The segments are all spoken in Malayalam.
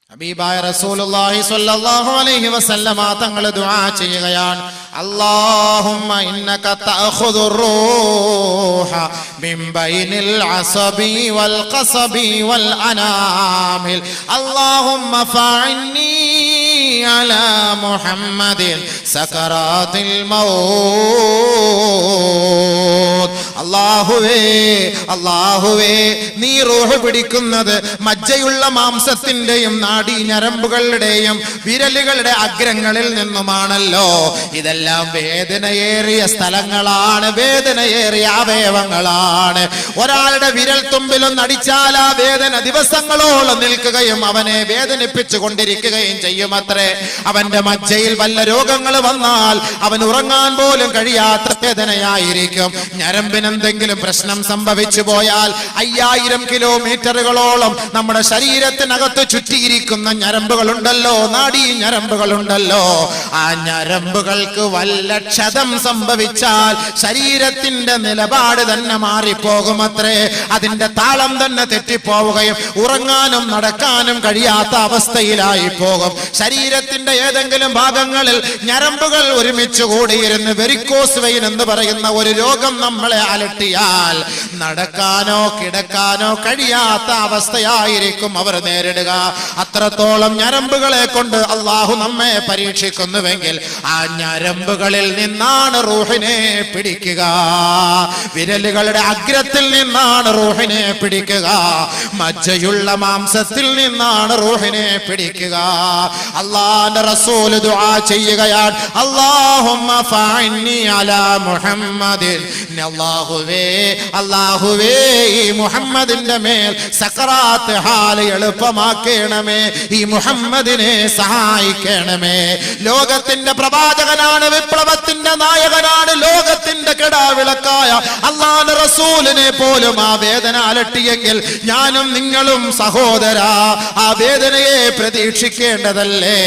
ഹബീബായ റസൂലുള്ളാഹി സ്വല്ലല്ലാഹു അലൈഹി വസല്ലമ തങ്ങൾ ദുആ ചെയ്യുകയാണ്, അല്ലാഹുമ്മ ഇന്നക തഅഖുദുർ റൂഹ മിൻ ബൈനിൽ അസബി വൽ ഖസബി വൽ അനാമിൽ അല്ലാഹുമ്മ ഫഅന്നി അലാ മുഹമ്മദിൻ സകറാത്തിൽ മൗത്ത്. അല്ലാഹുവേ നീ റൂഹ് പിടിക്കുന്നത് മജ്ജയുള്ള മാംസത്തിന്റെയും നാഡീ ഞരമ്പുകളുടെയും വിരലുകളുടെ അഗ്രങ്ങളിൽ നിന്നുമാണല്ലോ. ഇതെല്ലാം വേദനയേറിയ സ്ഥലങ്ങളാണ്, വേദനയേറിയ അവയവങ്ങളാണ്. ഒരാളുടെ വിരൽ തുമ്പിലൊന്ന് അടിച്ചാൽ ആ വേദന ദിവസങ്ങളോളം നിൽക്കുകയും അവനെ വേദനിപ്പിച്ചു കൊണ്ടിരിക്കുകയും ചെയ്യുമത്രേ. അവന്റെ മജ്ജയിൽ വല്ല രോഗങ്ങൾ വന്നാൽ അവൻ ഉറങ്ങാൻ പോലും കഴിയാത്ത വേദനയായിരിക്കും. ഞരമ്പിനെന്തെങ്കിലും പ്രശ്നം സംഭവിച്ചു പോയാൽ 5000 കിലോമീറ്ററുകളോളം നമ്മുടെ ശരീരത്തിനകത്ത് ചുറ്റിയിരിക്കുന്ന ഞരമ്പുകളുണ്ടല്ലോ, നാഡീ ഞരമ്പുകളുണ്ടല്ലോ. ആ ഞരമ്പുകൾക്ക് വല്ല ക്ഷതം സംഭവിച്ചാൽ ശരീരത്തിന്റെ നിലപാട് തന്നെ മാറിപ്പോകുമത്രേ. അതിന്റെ താളം തന്നെ തെറ്റിപ്പോവുകയും ഉറങ്ങാനും നടക്കാനും കഴിയാത്ത അവസ്ഥയിലായി പോകും. ശരീരത്തിന്റെ ഏതെങ്കിലും ഭാഗങ്ങളിൽ ഞരമ്പുകൾ ഒരുമിച്ച് കൂടിയിരുന്ന് വെരിക്കോസ് വെയിൻ എന്ന് പറയുന്ന ഒരു രോഗം നമ്മളെ അലട്ടിയാൽ നടക്കാനോ കിടക്കാനോ കഴിയാത്ത അവസ്ഥയായിരിക്കും അവർ നേരിടുക. അത്രത്തോളം ഞരമ്പുകളെ കൊണ്ട് അള്ളാഹു നമ്മെ പരീക്ഷിക്കുന്നുവെങ്കിൽ ആ ഞരമ്പുകളിൽ നിന്നാണ് റൂഹിനെ പിടിക്കുക. വിരലുകളുടെ അഗ്രത്തിൽ നിന്നാണ് റൂഹിനെ പിടിക്കുക. മജ്ജയുള്ള മാംസത്തിൽ നിന്നാണ് റൂഹിനെ പിടിക്കുക. അല്ലാഹുവിന്റെ റസൂൽ ദുആ ചെയ്യുകയാണ്, അല്ലാഹുമ്മ ഫഅന്നി അലാ മുഹമ്മദിൻ. അല്ലാഹുവേ ഈ മുഹമ്മദിന്റെ മേൽ സക്കറാത്ത് ഹാല് എളുപ്പമാക്കണമേ, ഈ മുഹമ്മദിനെ സഹായിക്കണമേ. ലോകത്തിന്റെ പ്രവാചകനാണ്, വിപ്ലവത്തിന്റെ നായകനാണ്, ലോകത്തിന്റെ കെടാവിളക്കായ അല്ലാഹുവിന്റെ റസൂലിനെ പോലും ആ വേദന അലട്ടിയെങ്കിൽ ഞാനും നിങ്ങളും സഹോദരാ ആ വേദനയെ പ്രതീക്ഷിക്കേണ്ടതല്ലേ?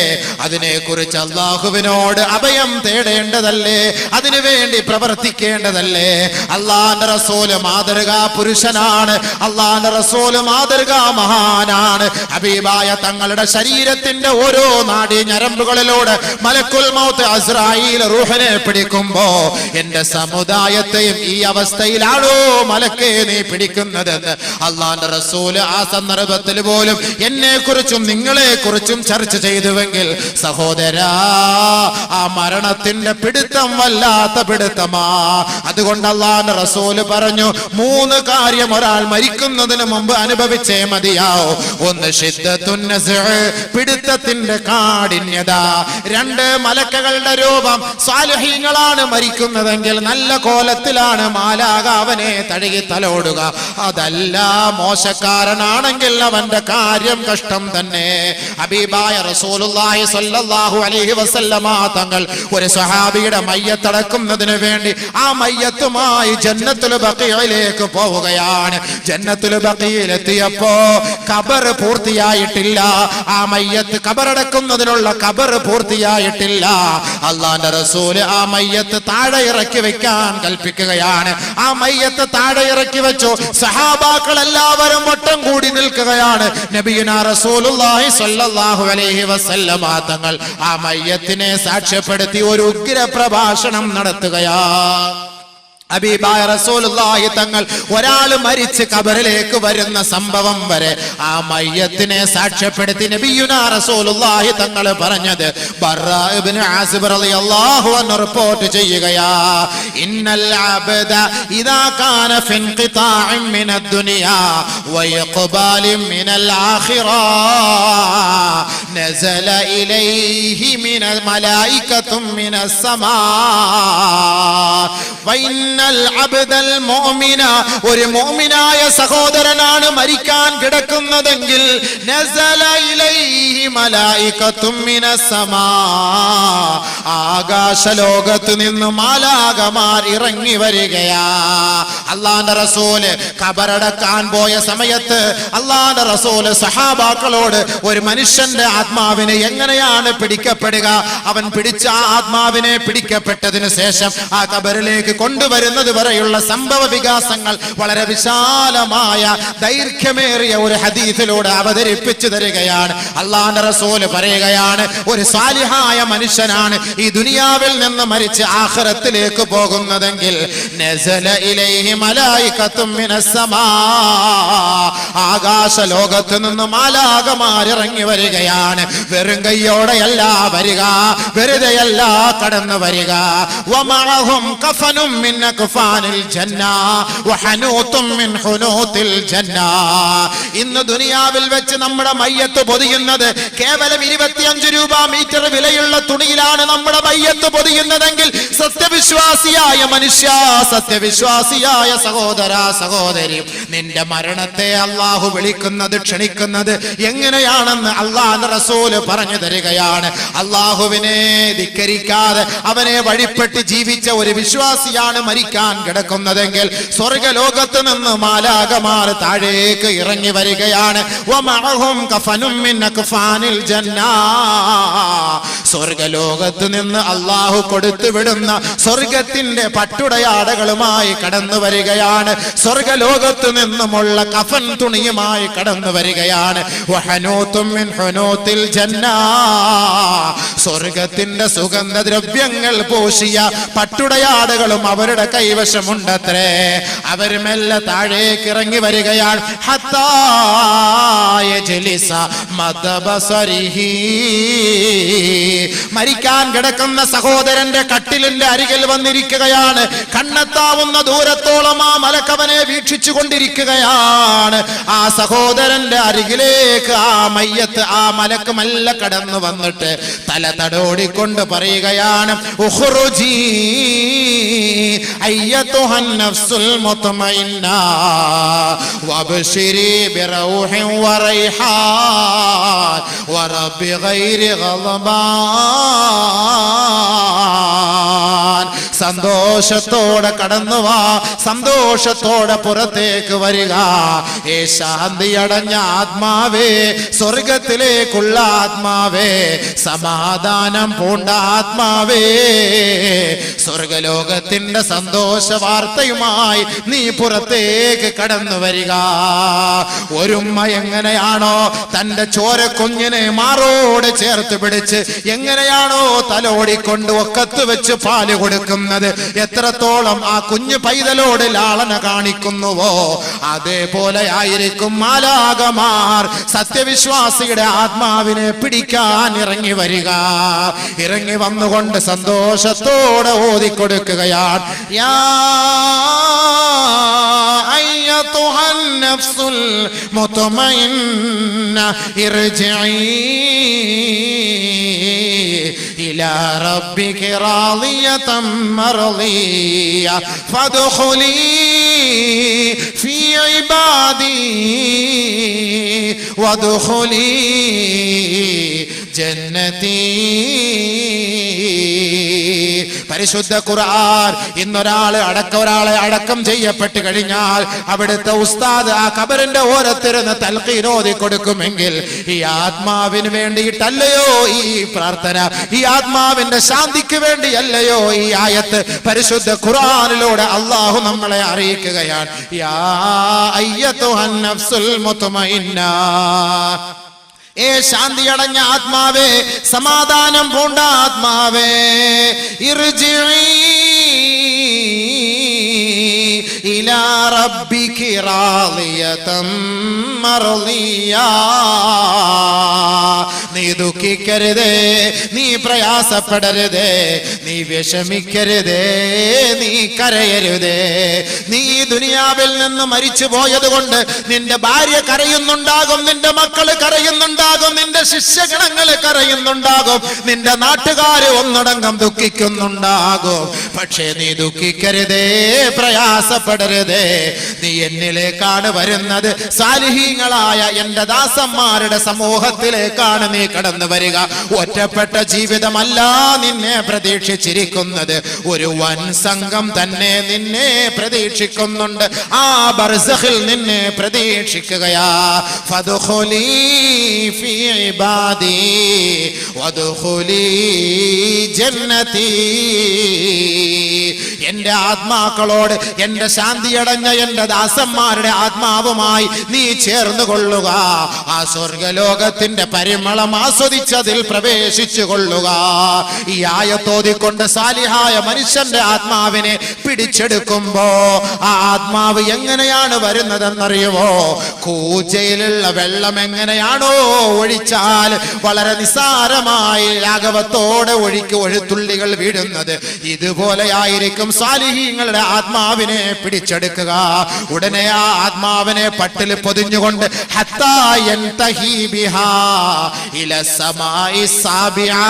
അതിനെക്കുറിച്ച് അല്ലാഹുവിനോട് അഭയം തേടേണ്ടതല്ലേ? അതിനുവേണ്ടി പ്രവർത്തിക്കേണ്ടതല്ലേ? അല്ലാഹുവിന്റെ റസൂല് മാതൃകാ പുരുഷനാണ്, അല്ലാഹുവിന്റെ റസൂല് മാതൃകാ മഹാനാണ്. ഹബീബായ തങ്ങളുടെ ശരീരത്തിന്റെ ഓരോ നാഡീ ഞരമ്പുകളിലൂടെ മലക്കുൽ മൗത്ത് അസ്രായീൽ റൂഹിനെ പിടിക്കുമ്പോ എന്റെ സമുദായത്തെയും ഈ അവസ്ഥയിലാണോ മലക്കേ നീ പിടിക്കുന്നതെന്ന് അല്ലാഹുവിന്റെ റസൂല് ആ സന്ദർഭത്തിൽ പോലും എന്നെ കുറിച്ചും നിങ്ങളെ കുറിച്ചും ചർച്ച ചെയ്തുവെങ്കിൽ സഹോദരാ ആ മരണത്തിന്റെ പിടുത്തം വല്ലാത്ത പിടുത്തമാ. അതുകൊണ്ട് അല്ലാഹുവിന്റെ റസൂല് പറഞ്ഞു, 3 കാര്യം ഒരാൾ മരിക്കുന്നതിന് മുമ്പ് അനുഭവിച്ചേ മതിയാവൂ. 1 ശിദ്ദത്തുൻ നസ്അ്, പിടുത്തത്തിന്റെ കാഠിന്യത. 2 മലക്കുകളുടെ രൂപം. സാലിഹീങ്ങളാണ് മരിക്കുന്നതെങ്കിൽ നല്ല കോലത്തിലാണ് മാലാഖ അവനെ തഴുകി തലോടുക. അതല്ല മോശക്കാരനാണെങ്കിൽ അവന്റെ കാര്യം കഷ്ടം തന്നെ. ഹബീബായ റസൂലുള്ളാഹി സ്വല്ലല്ലാഹു അലൈഹി വസല്ലമ തങ്ങൾ ഒരു സ്വഹാബിയുടെ മയ്യത്തടക്കുന്നതിന് വേണ്ടി ആ മയ്യത്തുമായി ജന്നത്തുൽ ബഖീയിലേക്ക് പോവുകയാണ്. ജന്നത്തുൽ ബഖീയിലെത്തിയപ്പോ ഖബർ പൂർത്തിയായിട്ടില്ല. ആ മയ്യത്ത് ഖബറടക്കുന്നതിനുള്ള ഖബർ പൂർത്തിയായിട്ടില്ല. അല്ലാഹുവിന്റെ റസൂൽ ആ മയ്യത്ത് താഴെ ഇറക്കി വെക്കാൻ കൽപ്പിക്കുകയാണ്. ആ മയ്യത്ത് താഴെ ഇറക്കി വെച്ചു. സഹാബാക്കൾ എല്ലാവരും വട്ടം കൂടി നിൽക്കുകയാണ്. നബിയുനാ റസൂലുള്ളാഹി സ്വല്ലല്ലാഹു അലൈഹി വസല്ലമ തങ്ങൾ ആ മയ്യത്തിനെ സാക്ഷ്യപ്പെടുത്തി ഒരു ഉഗ്ര പ്രഭാഷണം നടത്തുകയാണ്. ഹബീബായ റസൂലുള്ളാഹി തങ്ങൾ ഒരാൾ മരിച്ച് ഖബറിലേക്ക് വരുന്ന സംഭവം വരെ ആ മയ്യത്തിനെ സാക്ഷ്യപ്പെടുത്തി നബിയുനാ റസൂലുള്ളാഹി തങ്ങൾ പറഞ്ഞത് ബർറാ ഇബ്നു ആസിബ് റളിയല്ലാഹു അൻഹു റിപ്പോർട്ട് ചെയ്യുകയാ, ഇന്നൽ അബ്ദ ഇദാ കാന ഫി ഇൻഖിതാഇൻ മിനദ് ദുനിയാ വഇഖ്ബാലിൻ മിനൽ ആഖിറ നസല ഇലൈഹി മിനൽ മലായികത്തും മിനസ് സമാ വഇന്ന ഒരു മുഅ്മിനായ സഹോദരനാണ് മരിക്കാൻ കിടക്കുന്നതെങ്കിൽ നസല ഇലൈഹി മലായികത്തും മിനസ് സമാ, ആകാശലോകത്ത് നിന്ന് മാലാഖമാർ ഇറങ്ങി വരികയാ. അല്ലാഹുവിന്റെ റസൂല് ഖബറടക്കാൻ പോയ സമയത്ത് അല്ലാഹുവിന്റെ റസൂല് സഹാബാക്കളോട് ഒരു മനുഷ്യന്റെ ആത്മാവിനെ എങ്ങനെയാണ് പിടിക്കപ്പെടുക? അവൻ പിടിച്ച ആത്മാവിനെ പിടിക്കപ്പെട്ടതിന് ശേഷം ആ ഖബറിലേക്ക് കൊണ്ടുവരുന്നത് വരെയുള്ള സംഭവ വികാസങ്ങൾ വളരെ വിശാലമായ ദൈർഘ്യമേറിയ ഒരു ഹദീസിലൂടെ അവതരിപ്പിച്ചു തരികയാണ്. അല്ലാഹുവിന്റെ റസൂൽ പറയുകയാണ്, ഒരു സാലിഹായ മനുഷ്യനാണ് ഈ ദുനിയാവിൽ നിന്ന് മരിച്ച് ആഖിറത്തിലേക്ക് പോകുന്നതെങ്കിൽ നസല ഇലൈഹി മലായികത്തും മിനസ് സമാ, ആകാശ ലോകത്ത് നിന്ന് മാലാഖമാർ ഇറങ്ങി വരികയാണ്. വെറും കൈയോടെയല്ല വരിക, വെറുതെയല്ല കടന്നു വരിക. വമഅഹും കഫനും മിൻ അക്ഫാനിൽ ജന്ന വഹനൂതും മിൻ ഹുനൂതിൽ ജന്ന. ഇന്ന് ദുനിയാവിൽ വെച്ച് നമ്മുടെ മയ്യത്ത് പൊതിയുന്നത് കേവലം 25 രൂപ മീറ്റർ വിലയുള്ള തുണിയിലാണ് നമ്മുടെ മയ്യത്ത് പൊതിയുന്നതെങ്കിൽ സത്യവിശ്വാസിയായ മനുഷ്യ, സത്യവിശ്വാസിയായ സഹോദര സഹോദരി, നിന്റെ മരണത്തെ അല്ലാഹു വിളിക്കുന്നത് ക്ഷണിക്കുന്നത് എങ്ങനെയാണെന്ന് അല്ലാഹുവിന്റെ റസൂൽ പറഞ്ഞു തരികയാണ്. അല്ലാഹുവിനെ ധിക്കരിക്കാതെ അവനെ വഴിപ്പെട്ട് ജീവിച്ച ഒരു വിശ്വാസിയാണ് മരിക്കാൻ കിടക്കുന്നതെങ്കിൽ സ്വർഗ്ഗലോകത്ത് നിന്ന് മാലാഖമാർ താഴേക്ക് ഇറങ്ങി വരികയാണ്. വമഅഹും കഫനും മിൻ അക്ഫാനിൽ ജന്ന, സ്വർഗ്ഗലോകത്ത് നിന്ന് അല്ലാഹു കൊടുത്തു വിടുന്ന സ്വർഗത്തിന്റെ പട്ടുടയാടകളുമായി കടന്നു വരികയാണ്. സ്വർഗ്ഗലോകത്ത് നിന്നുമുള്ള കഫൻ തുണിയുമായി കടന്നു വരികയാണ്. വഹനൂതും മിൻ ഹുനൂതിൽ ജന്ന, സ്വർഗത്തിന്റെ സുഗന്ധദ്രവ്യങ്ങൾ പൂശിയ പട്ടുടയാടകളും അവരുടെ കൈവശമുണ്ടത്രേ. അവർ മെല്ലെ താഴേക്ക് ഇറങ്ങി വരികയാണ്. ഹത്താ യജ്ലിസ മദബസരിഹി, മരിക്കാൻ കിടക്കുന്ന സഹോദരന്റെ കട്ടിലിന്റെ അരികിൽ വന്നിരിക്കുകയാണ്. കണ്ണെത്താവുന്ന ദൂരത്തോളം ആ മലക്കവനെ വീക്ഷിച്ചു കൊണ്ടിരിക്കുകയാണ്. ആ സഹോദരന്റെ അരികിലേക്ക് ആ മയ്യത്ത്, ആ മലക്ക് മെല്ലെ കടന്നു വന്നിട്ട് തല തടോടിക്കൊണ്ട് പറയുകയാണ്, ഉഖ്റുജി അയ്യതുഹൻ നഫ്സുൽ മുത്മഇന്ന വബ്ശിരി ബിറൗഹിൻ വറൈഹാൻ വറബ്ബി ഗൈരി ഗളബാൻ. സന്തോഷത്തോടെ കടന്നു വാ, സന്തോഷത്തോടെ പുറത്തേക്ക് വരിക. ഏ ശാന്തി അടഞ്ഞ ആത്മാവേ, സ്വർഗത്തിലേക്കുള്ള ആത്മാവേ, സമാധാനം പൂണ്ട ആത്മാവേ, സ്വർഗലോകത്തിന്റെ സന്തോഷ വാർത്തയുമായി നീ പുറത്തേക്ക് കടന്നു വരിക. ഒരുമ്മ എങ്ങനെയാണോ തന്റെ ചോരക്കുഞ്ഞിനെ മാറോട് ചേർത്ത് പിടിച്ച് എങ്ങനെയാണോ തലോടിക്കൊണ്ട് ഒക്കത്ത് വെച്ച് പാല് കൊടുക്കുന്നത്, എത്രത്തോളം ആ കുഞ്ഞു പൈതലോട് ലാളന കാണിക്കുന്നുവോ അതേപോലെ ആയിരിക്കും മാലാഖമാർ സത്യവിശ്വാസിയുടെ ആത്മാവിനെ പിടിക്കാൻ ഇറങ്ങി വരിക. ഇറങ്ങി വന്നുകൊണ്ട് സന്തോഷത്തോടെ ഓതിക്കൊടുക്കുകയാണ്, യാ അയ്യതുഹൻ നഫ്സുൽ മുത്മഇന്ന ഇർജിഇ ഇലാ റബ്ബിക റാളിയതൻ മർളിയ ഫദ്ഖുലി ഫീ ഇബാദി വദ്ഖുലി ജന്നതി. പരിശുദ്ധ ഖുർആൻ ഇന്നൊരാളെ അടക്കം ചെയ്യപ്പെട്ട് കഴിഞ്ഞാൽ അവിടുത്തെ ഉസ്താദ് ആ ഖബറിന്റെ ഓരത്തിരുന്ന് തൽഖീൻ ഓതി കൊടുക്കുമെങ്കിൽ ഈ ആത്മാവിന് വേണ്ടിയിട്ടല്ലയോ ഈ പ്രാർത്ഥന, ഈ ആത്മാവിന്റെ ശാന്തിക്ക് വേണ്ടിയല്ലയോ ഈ ആയത്ത് പരിശുദ്ധ ഖുർആനിലൂടെ അല്ലാഹു നമ്മളെ അറിയിക്കുകയാണ്. യാ അയ്യതുഹൻ നഫ്സുൽ മുത്മഇന്ന, ഏ ശാന്തി അടഞ്ഞ ആത്മാവേ, സമാധാനം പൂണ്ട ആത്മാവേ, ഇർജിഇ ഇലാ റബ്ബിക റാളിയതൻ മർളിയ. നീ ദുഃഖിക്കരുതേ, നീ പ്രയാസപ്പെടരുതേ, നീ വിഷമിക്കരുതേ, നീ കരയരുതേ. നീ ദുനിയാവിൽ നിന്ന് മരിച്ചു പോയത് കൊണ്ട് നിന്റെ ഭാര്യ കരയുന്നുണ്ടാകും, നിന്റെ മക്കള് കരയുന്നുണ്ടാകും, നിന്റെ ശിഷ്യഗണങ്ങള് കരയുന്നുണ്ടാകും, നിന്റെ നാട്ടുകാര് ഒന്നടങ്കം ദുഃഖിക്കുന്നുണ്ടാകും. പക്ഷേ നീ ദുഃഖിക്കരുതേ, പ്രയാസപ്പെടരുതേ. നീ എന്നിലേക്കാണ് വരുന്നത്, സാലിഹീങ്ങളായ എന്റെ ദാസന്മാരുടെ സമൂഹത്തിലേക്കാണ് നീ കടന്നു വരിക. ഒറ്റപ്പെട്ട ജീവിതമല്ല നിന്നെ പ്രതീക്ഷിച്ചിരിക്കുന്നത്, ഒരു വൻ സംഘം തന്നെ നിന്നെ പ്രതീക്ഷിക്കുന്നുണ്ട്. ആ ബർസഖിൽ നിന്നെ പ്രതീക്ഷിക്കുകയാ. ഫദ്ഖുലീ ഫീ ഇബാദി വദ്ഖുലീ ജന്നതി. എന്റെ ആത്മാക്കളോട്, എന്റെ ശാന്തിയടഞ്ഞ എന്റെ ദാസന്മാരുടെ ആത്മാവുമായി നീ ചേർന്നു കൊള്ളുക. ആ സ്വർഗലോകത്തിന്റെ പരിമളം ആസ്വദിച്ചതിൽ പ്രവേശിച്ചു കൊള്ളുക. ഈ ആയത്തോതിക്കൊണ്ട് സാലിഹായ മനുഷ്യന്റെ ആത്മാവിനെ പിടിച്ചെടുക്കുമ്പോ ആ ആത്മാവ് എങ്ങനെയാണ് വരുന്നതെന്നറിയുമോ? കൂജയിലുള്ള വെള്ളം എങ്ങനെയാണോ ഒഴിച്ചാൽ വളരെ നിസ്സാരമായി ലാഘവത്തോടെ ഒഴുത്തുള്ളികൾ വീഴുന്നത്, ഇതുപോലെയായിരിക്കും സാലിഹീങ്ങളുടെ ആത്മാവിനെ പിടിച്ചെടുക്കുക. ഉടനെ ആ ആത്മാവിനെ പട്ടിൽ പൊതിഞ്ഞുകൊണ്ട് ഹത്താ യൻതഹി ബിഹാ ഇല സമായി സാബിആ.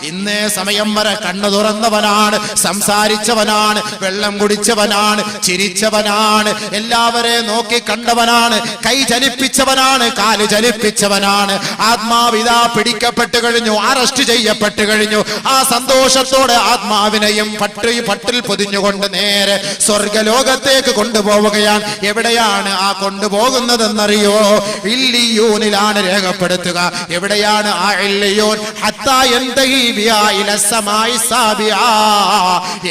ഇന്നേ സമയം വരെ കണ്ണു തുറന്നവനാണ്, സംസാരിച്ചവനാണ്, വെള്ളം കുടിച്ചവനാണ്, ചിരിച്ചവനാണ്, എല്ലാവരെ നോക്കി കണ്ടവനാണ്, കൈ ചലിപ്പിച്ചവനാണ്, കാല് ചലിപ്പിച്ചവനാണ്. ആത്മാവിതാ പിടിക്കപ്പെട്ടു കഴിഞ്ഞു, അറസ്റ്റ് ചെയ്യപ്പെട്ടു കഴിഞ്ഞു. ആ സന്തോഷത്തോടെ ആത്മാവിനെയും പട്ടിൽ പൊതിഞ്ഞുകൊണ്ട് നേരെ സ്വർഗലോകത്തേക്ക് കൊണ്ടുപോവുകയാണ്. എവിടെയാണ് ആ കൊണ്ടുപോകുന്നതെന്നറിയോ? ഇല്ലിയൂനിലാണ് രേഖപ്പെടുത്തുക. എവിടെയാണ് ആ ഇല്ലിയൂൻ? ഹത്താ യൻതഹി ബിഹാ ഇല സമായി സാബിആ.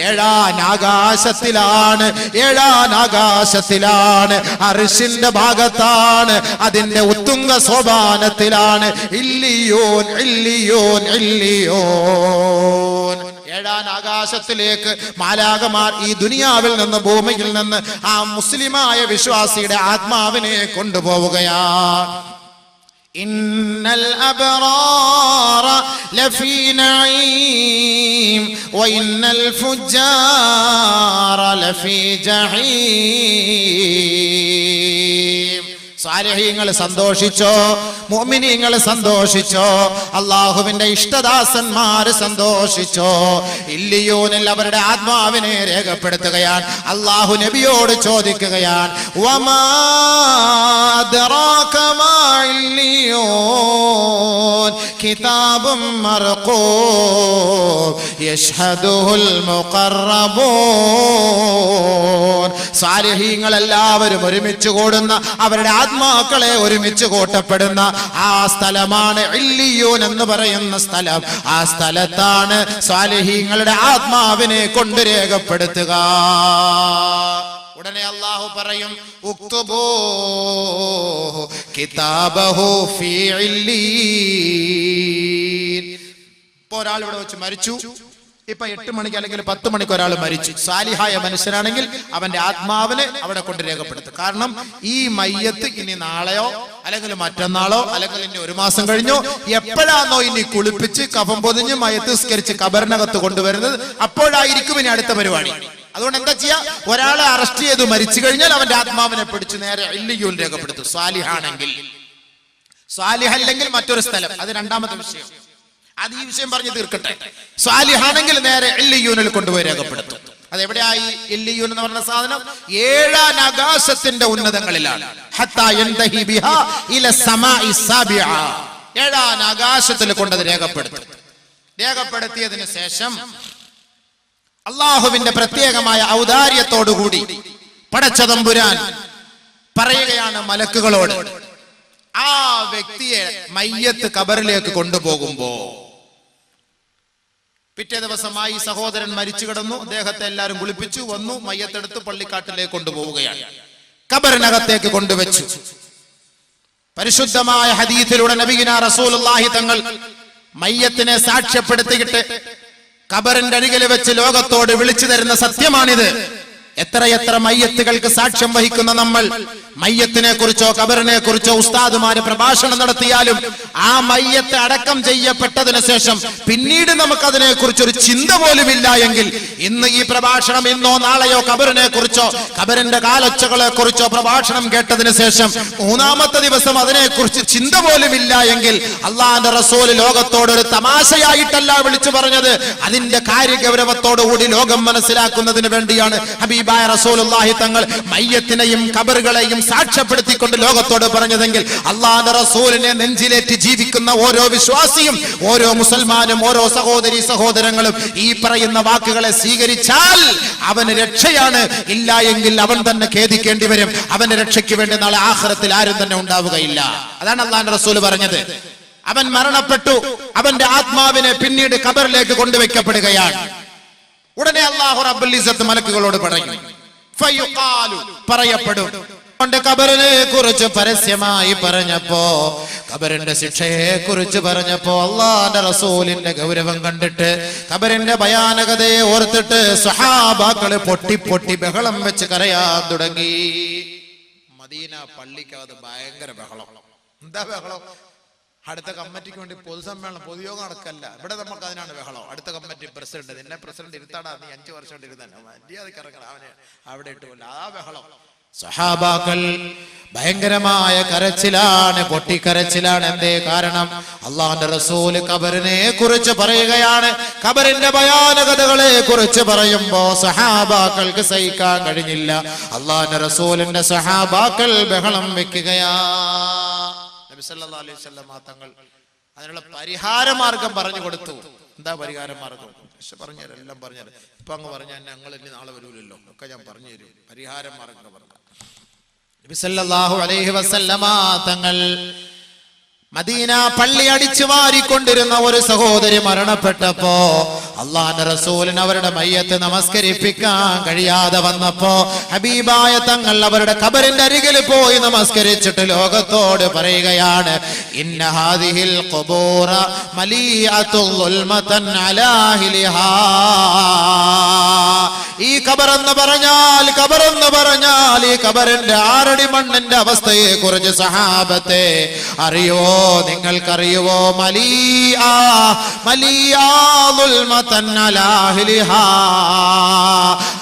ഏഴാനാകാശത്തിലാണ്, ഏഴാനാകാശത്തിലാണ്, അർശിന്റെ ഭാഗത്താണ്, അതിന്റെ ഉത്തുംഗ സോപാനത്തിലാണ്. ഇല്ലിയൂൻ, ഇല്ലിയൂൻ, ഇല്ലിയൂൻ. ഏഴാൻ ആകാശത്തിലേക്ക് മാലാകമാർ ഈ ദുനിയാവിൽ നിന്ന്, ഭൂമിയിൽ നിന്ന് ആ മുസ്ലിമായ വിശ്വാസിയുടെ ആത്മാവിനെ കൊണ്ടുപോവുകയാണ്. ഇന്നൽ അബ്റാറ ലഫീ നഈം വഇന്നൽ ഫുജ്ജാറ ലഫീ ജഹീം. സാലിഹീങ്ങൾ സന്തോഷിച്ചോ, മുഅ്മിനീങ്ങൾ സന്തോഷിച്ചോ, അള്ളാഹുവിന്റെ ഇഷ്ടദാസന്മാര് സന്തോഷിച്ചോ. ഇല്ലിയൂനിൽ അവരുടെ ആത്മാവിനെ രേഖപ്പെടുത്തുകയാണ്. അള്ളാഹു നബിയോട് ചോദിക്കുകയാണ്, വമാ അദ്റാക മാ ഇല്ലിയൂൻ കിതാബും മർഖൂം യശ്ഹദുഹുൽ മുഖറബൂൻ. സാലിഹീങ്ങൾ എല്ലാവരും ഒരുമിച്ച് കൂടുന്ന, അവരുടെ ആത്മാക്കളെ ഒരുമിച്ച് കൂട്ടപ്പെടുന്ന ആ സ്ഥലമാണ് ഇല്ലിയൂൻ എന്ന് പറയുന്ന സ്ഥലം. ആ സ്ഥലത്താണ് സാലിഹീങ്ങളുടെ ആത്മാവിനെ കൊണ്ട് രേഖപ്പെടുത്തുക. ഉടനെ അല്ലാഹു പറയും, ഉക്തുബൂ കിതാബഹു ഫീ ഇല്ലീൻ. ഇപ്പോൾ ഒരാൾ ഇവിടെ വെച്ച് മരിച്ചു, ഇപ്പൊ 8 മണിക്ക് അല്ലെങ്കിൽ 10 മണിക്ക് ഒരാൾ മരിച്ചു. സാലിഹായ മനുഷ്യനാണെങ്കിൽ അവന്റെ ആത്മാവിനെ അവിടെ കൊണ്ട് രേഖപ്പെടുത്തും. കാരണം ഈ മയ്യത്ത് ഇനി നാളെയോ അല്ലെങ്കിൽ മറ്റന്നാളോ അല്ലെങ്കിൽ ഇനി 1 മാസം കഴിഞ്ഞോ എപ്പോഴാണോ ഇനി കുളിപ്പിച്ച് കഫം പൊതിഞ്ഞ് മയ്യത്ത് സ്കരിച്ച് കബറിനകത്ത് കൊണ്ടുവരുന്നത്, അപ്പോഴായിരിക്കും ഇനി അടുത്ത പരിപാടി. അതുകൊണ്ട് എന്താ ചെയ്യാ? ഒരാളെ അറസ്റ്റ് ചെയ്ത് മരിച്ചു കഴിഞ്ഞാൽ അവന്റെ ആത്മാവിനെ പിടിച്ച് നേരെ ഇല്ലിയൂൻ രേഖപ്പെടുത്തും. സാലിഹാണെങ്കിൽ. സാലിഹല്ലെങ്കിൽ മറ്റൊരു സ്ഥലം, അത് രണ്ടാമത്തെ വിഷയം. അത് ഈ വിഷയം പറഞ്ഞ് തീർക്കട്ടെ. സ്വാലിഹാണെങ്കിൽ നേരെ ഇല്ലിയൂനിൽ കൊണ്ടുപോയി രേഖപ്പെടുത്തും. അതെവിടെയായി? ഇല്ലിയൂൻ എന്ന് പറഞ്ഞ സാധനം 7 ആകാശത്തിന്റെ ഉന്നതങ്ങളിലാണ്. ഹത്താ യൻതഹി ബിഹാ ഇല സമായി സാബിആ. 7 ആകാശത്തിൽ കൊണ്ടത് രേഖപ്പെടുത്തും. രേഖപ്പെടുത്തിയതിനു ശേഷം അള്ളാഹുവിന്റെ പ്രത്യേകമായ ഔദാര്യത്തോടുകൂടി പടച്ചതമ്പുരാൻ പറയുകയാണ് മലക്കുകളോട്, ആ വ്യക്തിയെ മയ്യത്ത് ഖബറിലേക്ക് കൊണ്ടുപോകുമ്പോ, പിറ്റേ ദിവസമായി സഹോദരൻ മരിച്ചു കിടന്നു, അദ്ദേഹത്തെ എല്ലാവരും കുളിപ്പിച്ചു, വന്നു, മയ്യത്തെടുത്ത് പള്ളിക്കാട്ടിലേക്ക് കൊണ്ടുപോവുകയാണ്. ഖബറിനകത്തേക്ക് കൊണ്ടുവച്ചു. പരിശുദ്ധമായ ഹദീസിലൂടെ നബിയുനാ റസൂലുള്ളാഹി തങ്ങൾ മയ്യത്തിനെ സാക്ഷ്യപ്പെടുത്തിയിട്ട് ഖബറിന്റെ അരികിൽ വെച്ച് ലോകത്തോട് വിളിച്ചു തരുന്ന സത്യമാണിത്. എത്രയെത്ര മയ്യത്തുകൾക്ക് സാക്ഷ്യം വഹിക്കുന്ന നമ്മൾ മയ്യത്തിനെ കുറിച്ചോ ഖബറിനെ കുറിച്ചോ ഉസ്താദുമാര് പ്രഭാഷണം നടത്തിയാലും ആ മയ്യത്ത് അടക്കം ചെയ്യപ്പെട്ടതിന് ശേഷം പിന്നീട് നമുക്കതിനെ കുറിച്ചൊരു ചിന്ത പോലും ഇല്ല എങ്കിൽ, ഇന്ന് ഈ പ്രഭാഷണം ഇന്നോ നാളെയോ ഖബറിനെ കുറിച്ചോ ഖബറിന്റെ കാലൊച്ചകളെ കുറിച്ചോ പ്രഭാഷണം കേട്ടതിന് ശേഷം മൂന്നാമത്തെ ദിവസം അതിനെക്കുറിച്ച് ചിന്ത പോലും ഇല്ല എങ്കിൽ, അള്ളാഹുവിന്റെ റസൂൽ ലോകത്തോട് ഒരു തമാശയായിട്ടല്ല വിളിച്ചു പറഞ്ഞത്, അതിന്റെ കാര്യഗൗരവത്തോടുകൂടി ലോകം മനസ്സിലാക്കുന്നതിന് വേണ്ടിയാണ് ഹബീബായ റസൂലുള്ളാഹി തങ്ങൾ മയ്യത്തിനെയും ഖബറുകളെയും സാക്ഷ്യപ്പെടുത്തിക്കൊണ്ട് ലോകത്തോട് പറഞ്ഞതെങ്കിൽ, അള്ളാഹുവിന്റെ റസൂലിനെ നെഞ്ചിലേറ്റി ജീവിക്കുന്ന ഓരോ വിശ്വാസിയും, ഓരോ മുസൽമാനും, ഓരോ സഹോദരി സഹോദരങ്ങളും ഈ പറയുന്ന വാക്കുകളെ സ്വീകരിച്ചാൽ അവന് രക്ഷയാണ്. ഇല്ല എങ്കിൽ അവൻ തന്നെ ഖേദിക്കേണ്ടി വരും. അവന്റെ രക്ഷയ്ക്ക് വേണ്ടി നാളെ ആഖിറത്തിൽ ആരും തന്നെ ഉണ്ടാവുകയില്ല. അതാണ് അള്ളാഹുവിന്റെ റസൂൽ പറഞ്ഞത്. അവൻ മരണപ്പെട്ടു, അവന്റെ ആത്മാവിനെ പിന്നീട് ഖബറിലേക്ക് കൊണ്ടുവയ്ക്കപ്പെടുകയാണ്. ഉടനെ അല്ലാഹു റബ്ബുൽ ഇസ്സത്ത് മലക്കുകളോട് പറയും, ഫയുഖാലു, പറയപ്പെടും. ഖബറിനെ കുറിച്ച് പരസ്യമായി പറഞ്ഞപ്പോ, ഖബറിന്റെ ശിക്ഷയെ കുറിച്ച് പറഞ്ഞപ്പോ, അല്ലാഹുവിന്റെ റസൂലിന്റെ ഗൗരവം കണ്ടിട്ട്, ഖബറിന്റെ ഭയാനകതയെ ഓർത്തിട്ട് സ്വഹാബാക്കള് പൊട്ടി പൊട്ടി ബഹളം വെച്ച് കരയാൻ തുടങ്ങി. മദീന പള്ളിക്കകത്ത് ഭയങ്കര ബഹളം. എന്താ ബഹളം? അടുത്ത കമ്മിറ്റിക്ക് വേണ്ടി പൊതുസമ്മേളനം, പൊതുയോഗം നടക്കല്ല. ഇവിടെ നമുക്ക് അതിനാണ് ബഹളം. അടുത്ത കമ്മിറ്റി പ്രസിഡന്റ്, നിന്നെ പ്രസിഡന്റ് ഇരുത്താടാ, നീ 5 വർഷം കൊണ്ട് ഇരുത്താൻ മര്യാദക്ക് ഇറങ്ങണം, അവനെ അവിടെ ഇട്ടുമില്ല. ആ ബഹളം. സഹാബാക്കൾ ഭയങ്കരമായ കരച്ചിലാണ്, പൊട്ടിക്കരച്ചിലാണ്. എന്തേ കാരണം? അള്ളാഹുവിന്റെ റസൂൽ ഖബറിനെ കുറിച്ച് പറയുകയാണ്. ഖബറിന്റെ ഭയാനകതകളെ കുറിച്ച് പറയുമ്പോ സഹാബാക്കൾക്ക് സഹിക്കാൻ കഴിഞ്ഞില്ല. അള്ളാഹുവിന്റെ റസൂലിന്റെ സഹാബാക്കൾ ബഹളം വെക്കുകയാ. നബി സല്ലല്ലാഹു അലൈഹി വസല്ലം തങ്ങൾ അതിനുള്ള പരിഹാര മാർഗം പറഞ്ഞു കൊടുത്തു. എന്താ പരിഹാര മാർഗം? പറഞ്ഞുതരാം, എല്ലാം പറഞ്ഞുതരാം. ഇപ്പൊ അങ്ങ് പറഞ്ഞാൽ ഞങ്ങൾ ഇനി നാളെ വരൂലല്ലോ, ഒക്കെ ഞാൻ പറഞ്ഞു തരും. പരിഹാര മാർഗം പറഞ്ഞു. നബി സല്ലല്ലാഹു അലൈഹി വസല്ലമ തങ്ങൾ മദീന പള്ളി അടിച്ചു വാരിക്കൊണ്ടിരുന്ന ഒരു സഹോദരി മരണപ്പെട്ടപ്പോ, അള്ളാഹുവിന്റെ റസൂലിന് അവരുടെ മയ്യത്ത് നമസ്കരിപ്പിക്കാൻ കഴിയാതെ വന്നപ്പോ, ഹബീബായ തങ്ങൾ അവരുടെ ഖബറിന്റെ അരികിൽ പോയി നമസ്കരിച്ചിട്ട് ലോകത്തോട് പറയുകയാണ്, ഇന്ന ഹാദിഹിൽ ഖുബൂറ മലീഅത്തുൽ ളുൽമതൻ അലാ അഹ്ലിഹാ. ഈ ഖബറെന്ന് പറഞ്ഞാൽ ഈ ഖബറിന്റെ 6 അടി മണ്ണിന്റെ അവസ്ഥയെ കുറിച്ച് സഹാബത്തെ അറിയോ? നിങ്ങൾക്കറിയുവോ?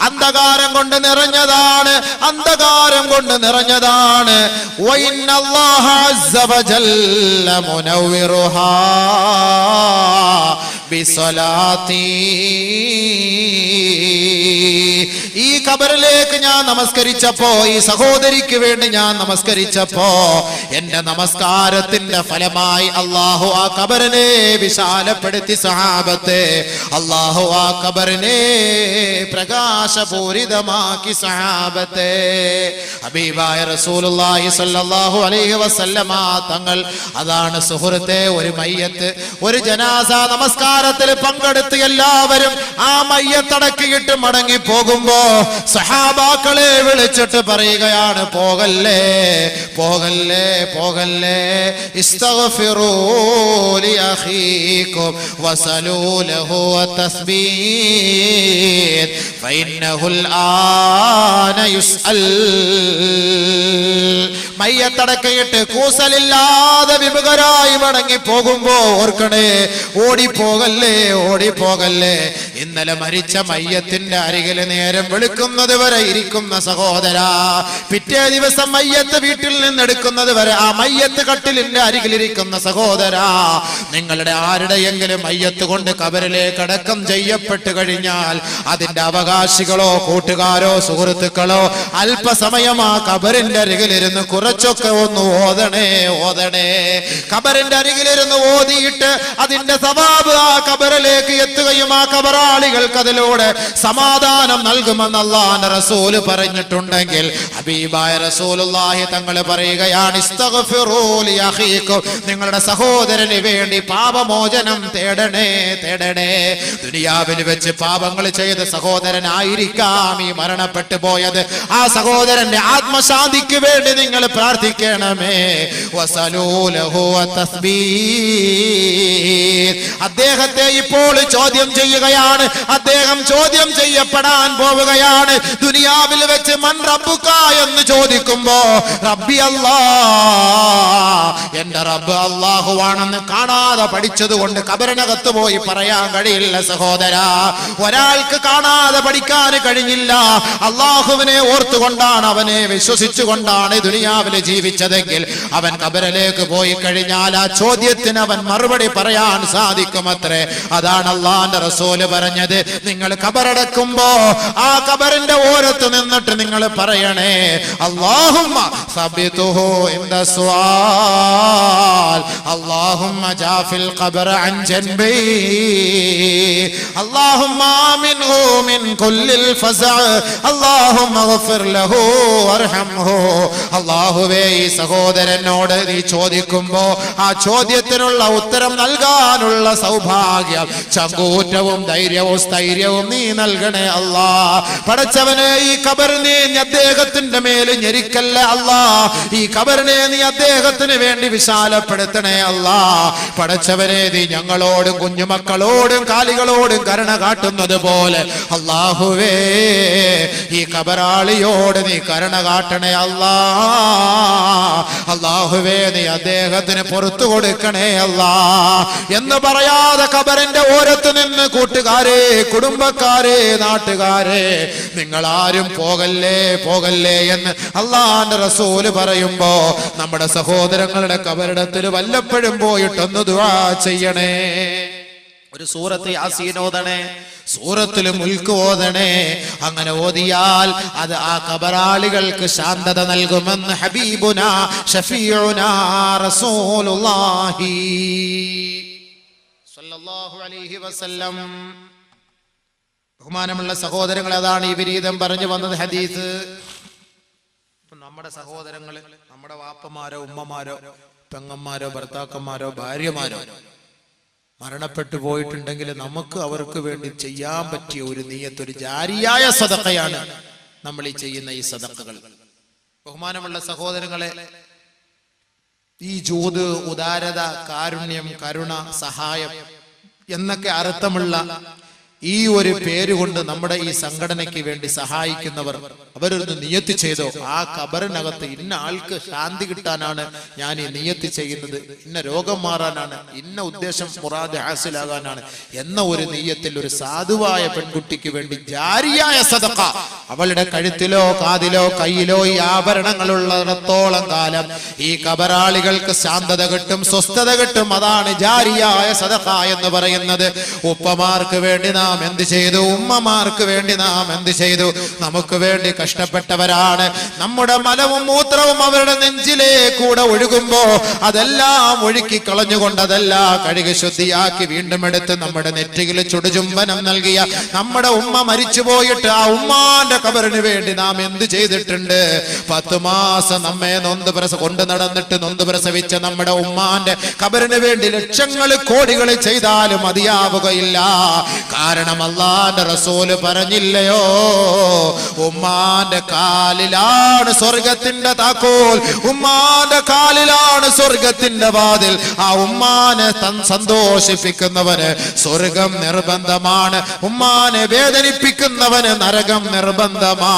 അന്ധകാരം കൊണ്ട് നിറഞ്ഞതാണ്, അന്ധകാരം കൊണ്ട് നിറഞ്ഞതാണ്. വഇന്നല്ലാഹ അസ്സ വജല്ല മുനവ്വിറുഹാ ബിസലാത്തി. ഈ ഖബറിലേക്ക് ഞാൻ നമസ്കരിച്ചപ്പോ, ഈ സഹോദരിക്ക് വേണ്ടി ഞാൻ നമസ്കരിച്ചപ്പോ, എന്റെ നമസ്കാരത്തിന്റെ ഫലമായി അല്ലാഹു ആ ഖബറിനെ വിശാലപ്പെടുത്തി. സഹാബത്തെ, അല്ലാഹു ആ ഖബറിനെ പ്രകാശപൂരിതമാക്കി. സഹാബത്തെ, ഹബീബായ റസൂലുള്ളാഹി സ്വല്ലല്ലാഹു അലൈഹി വസല്ലമ തങ്ങൾ, അതാണ് സുഹൃത്തെ, ഒരു മയ്യത്ത്, ഒരു ജനാസ നമസ്കാരത്തിൽ പങ്കെടുത്ത് എല്ലാവരും ആ മയ്യത്തടക്കിയിട്ട് മടങ്ങി പോകുമ്പോ സഹാബാക്കളെ വിളിച്ചിട്ട് പറയുകയാണ്, പോകല്ലേ പോകല്ലേ പോകല്ലേ, ഇസ്തഗ്ഫിറൂ ലി അഖീകും വസലൂ ലഹു തസ്ബീഹ് ഫഇന്നഹുൽ ആന യുസ്അൽ. മയ്യത്തടക്കയിട്ട് കൂസലില്ലാതെ വിമുഖരായി മടങ്ങി പോകുമ്പോ ഓർക്കണേ, ഓടിപ്പോകല്ലേ ഓടിപ്പോകല്ലേ. ഇന്നലെ മരിച്ച മയ്യത്തിന്റെ അരികിൽ നേരം വെളുക്കുന്നത് വരെ ഇരിക്കുന്ന സഹോദരാ, പിറ്റേ ദിവസം മയ്യത്ത് വീട്ടിൽ നിന്നെടുക്കുന്നത് വരെ ആ മയ്യത്ത് കട്ടിലിന്റെ അരികിലിരിക്കുന്ന സഹോദരാ, നിങ്ങളുടെ ആരുടെയെങ്കിലും മയ്യത്ത് കൊണ്ട് ഖബറിലേക്ക് അടക്കം ചെയ്യപ്പെട്ടു കഴിഞ്ഞാൽ അതിന്റെ അവകാശികളോ കൂട്ടുകാരോ സുഹൃത്തുക്കളോ അല്പസമയം ആ ഖബറിന്റെ അരികിലിരുന്ന് കുറച്ചൊക്കെ ഒന്ന് ഓതണേ ഓതണേ. ഖബറിന്റെ അരികിലിരുന്ന് ഓതിയിട്ട് അതിന്റെ സവാബ് ആ ഖബറിലേക്ക് എത്തുകയും ആ ഖബറാളികൾക്ക് അതിലൂടെ സമാധാനം നൽകുമെന്ന് അല്ലാഹുവിന്റെ റസൂൽ പറഞ്ഞിട്ടുണ്ടെങ്കിൽ, ഹബീബായ റസൂലുള്ളാഹി തങ്ങൾ പറയുകയാണ്, ഇസ്തഗ്ഫിറൂ ലി അഖീകും, നിങ്ങളുടെ സഹോദരന് വേണ്ടി പാപമോചനം തേടണേ തേടണേ. ദുനിയാവിൽ വെച്ച് പാപങ്ങൾ ചെയ്ത സഹോദരനായിരിക്കാം ഈ മരണപ്പെട്ടു പോയത്. ആ സഹോദരന്റെ ആത്മശാന്തിക്ക് വേണ്ടി നിങ്ങൾ പ്രാർത്ഥിക്കണമേ. വസലൂ ലഹു തസ്ബീഹ്. അദ്ദേഹത്തെ ഇപ്പോൾ ചോദ്യം ചെയ്യുകയാണ്, അദ്ദേഹം ചോദ്യം ചെയ്യപ്പെടാൻ പോവുകയാണ്. ദുനിയാ ദുനിയാവിൽ വെച്ച് മൻ റബ്ബുക എന്ന് ചോദിക്കുമ്പോ റബ്ബി അല്ലാഹ്, എന്റെ റബ്ബ് അല്ലാഹുവാണെന്ന് കാണാതെ പഠിച്ചത് കൊണ്ട് ഖബറിനകത്ത് പോയി പറയാൻ കഴിയില്ല സഹോദരാ. ഒരാൾക്ക് കാണാതെ പഠിക്കാൻ കഴിഞ്ഞില്ല. അല്ലാഹുവിനെ ഓർത്തുകൊണ്ടാണ്, അവനെ വിശ്വസിച്ചുകൊണ്ടാണ് ദുനിയാവിൽ ജീവിച്ചതെങ്കിൽ അവൻ ഖബറിലേക്ക് പോയി കഴിഞ്ഞാൽ ആ ചോദ്യത്തിന് അവൻ മറുപടി പറയാൻ സാധിക്കുമത്രേ. അതാണ് അല്ലാഹുവിന്റെ റസൂല് പറഞ്ഞത്, നിങ്ങൾ ഖബറടക്കുമ്പോ ആ ഖബറിന്റെ ഓരത്ത് നിന്നിട്ട് നിങ്ങൾ പറയണേ, അല്ലാഹുമ്മ സബ്ബിതുഹു ഇൻദ സുആൽ, അല്ലാഹുമ്മ ജാഫിൽ ഖബറ അൻ ജൻബി, അല്ലാഹുമ്മ ആമിൻഹു മിൻ കുല്ലിൽ ഫസഅ, അല്ലാഹുമ്മ ഗഫിർ ലഹു വർഹംഹു. അല്ലാഹുവേ, ഈ സഹോദരനോട് നീ ചോദിക്കുമ്പോ ആ ചോദ്യത്തിനുള്ള ഉത്തരം നൽകാനുള്ള സൗഭാഗ്യം, ചങ്കൂറ്റവും ധൈര്യവും സ്ഥൈര്യവും നീ നൽകണേ അല്ലാ. പടച്ചവനെ, ഈ ഖബറിനെ നീ അദ്ദേഹത്തിന്റെ മേല് ഞെരിക്കല്ല അല്ലാ. ഈ ഖബറിനെ നീ അദ്ദേഹത്തിന് വേണ്ടി വിശാലപ്പെടുത്തണേ അല്ലാ. പടച്ചവനെ, നീ ഞങ്ങളോടും കുഞ്ഞുമക്കളോടും കാലികളോടും കരുണ കാട്ടുന്നത് പോലെ അല്ലാഹുവേ, ഈ ഖബറാളിയോട് നീ കരുണ കാട്ടണേ അല്ലാ. അല്ലാഹുവേ, നീ അദ്ദേഹത്തിന് പുറത്തു കൊടുക്കണേ അല്ലാ എന്ന് പറയാതെ ഖബറിന്റെ ഓരത്ത് നിന്ന് കൂട്ടുകാരെ, കുടുംബക്കാരെ, നാട്ടുകാരെ, നിങ്ങൾ ആരും പോകല്ലേ പോകല്ലേ എന്ന് അല്ലാഹുവിന്റെ റസൂല് പറയുമ്പോ നമ്മുടെ സഹോദരങ്ങളുടെ ഖബറിടത്തിൽ വല്ലപ്പോഴും പോയിട്ടൊന്ന് ദുആ ചെയ്യണേ. ഒരു സൂറത്ത് യാസീൻ ഓതണേ, സൂറത്തുൽ മുൽക്ക് ഓതണേ. അങ്ങനെ ഓതിയാൽ അത് ആ ഖബറാളികൾക്ക് ശാന്തത നൽകുമെന്ന് ഹബീബുനാ ഷഫീഉനാ റസൂലുള്ളാഹി സ്വല്ലല്ലാഹു അലൈഹി വസല്ലം. ബഹുമാനമുള്ള സഹോദരങ്ങൾ, അതാണ് ഈ വിരീതം പറഞ്ഞു വന്നത് ഹദീസ്. നമ്മുടെ സഹോദരങ്ങൾ, നമ്മുടെ വാപ്പമാരോ ഉമ്മമാരോ പെങ്ങന്മാരോ ഭർത്താക്കന്മാരോ ഭാര്യമാരോ മരണപ്പെട്ടു പോയിട്ടുണ്ടെങ്കിൽ നമുക്ക് അവർക്ക് വേണ്ടി ചെയ്യാൻ പറ്റിയ ഒരു നിയ്യത്ത്, ഒരു ജാരിയായ സദഖയാണ് നമ്മൾ ഈ ചെയ്യുന്ന ഈ സദഖകൾ. ബഹുമാനമുള്ള സഹോദരങ്ങളെ, ഈ ജൂദ്, ഉദാരത, കാരുണ്യം, കരുണ, സഹായം എന്നൊക്കെ അർത്ഥമുള്ള ഈ ഒരു പേരുകൊണ്ട് നമ്മുടെ ഈ സംഘടനയ്ക്ക് വേണ്ടി സഹായിക്കുന്നവർ അവരൊന്ന് നിയത്ത് ചെയ്തോ, ആ ഖബറിനകത്ത് ഇന്ന ആൾക്ക് ശാന്തി കിട്ടാനാണ് ഞാൻ ഈ നിയത്ത് ചെയ്യുന്നത്, ഇന്ന രോഗം മാറാനാണ്, ഇന്ന ഉദ്ദേശം മുറാദ് ഹാസിലാകാനാണ് എന്ന ഒരു നിയത്തിൽ ഒരു സാധുവായ പെൺകുട്ടിക്ക് വേണ്ടി ജാരിയായ സദഖ അവളുടെ കഴുത്തിലോ കാതിലോ കയ്യിലോ ഈ ആഭരണങ്ങളുള്ളിടത്തോളം കാലം ഈ ഖബറാളികൾക്ക് ശാന്തത കിട്ടും, സ്വസ്ഥത കിട്ടും. അതാണ് ജാരിയായ സദഖ എന്ന് പറയുന്നത്. ഉപ്പമാർക്ക് വേണ്ടി നാം എന്ത് ചെയ്തു, ഉമ്മമാർക്ക് വേണ്ടി നാം എന്ത് ചെയ്തു? നമുക്ക് വേണ്ടി കഷ്ടപ്പെട്ടവരാണ്. നമ്മുടെ മലവും മൂത്രവും അവരുടെ നെഞ്ചിലേക്കൂടെ ഒഴുകുമ്പോ അതെല്ലാം ഒഴുക്കി കളഞ്ഞുകൊണ്ട് അതെല്ലാം കഴുകി ശുദ്ധിയാക്കി വീണ്ടും എടുത്ത് നമ്മുടെ നെറ്റിയിൽ ചുടുചുംബനം നൽകിയ നമ്മുടെ ഉമ്മ മരിച്ചുപോയിട്ട് ആ ഉമ്മാന്റെ ഖബറിന് വേണ്ടി നാം എന്ത് ചെയ്തിട്ടുണ്ട്? 10 മാസം നമ്മെ കൊണ്ടു നടന്നിട്ട് നൊന്ത് പ്രസവിച്ച നമ്മുടെ ഉമ്മാന്റെ ഖബറിന് വേണ്ടി ലക്ഷങ്ങൾ കോടികൾ ചെയ്താലും മതിയാവുകയില്ല. കാരണം അല്ലാഹുവിന്റെ റസൂല് പറഞ്ഞില്ലയോ, ഉമ്മാന്റെ കാലിലാണ് സ്വർഗത്തിന്റെ താക്കോൽ, ഉമ്മാന്റെ കാലിലാണ് സ്വർഗത്തിന്റെ വാതിൽ. ആ ഉമ്മാനെ സന്തോഷിപ്പിക്കുന്നവന് സ്വർഗം നിർബന്ധമാണ്, ഉമ്മാനെ വേദനിപ്പിക്കുന്നവന് നരകം നിർബന്ധമാ.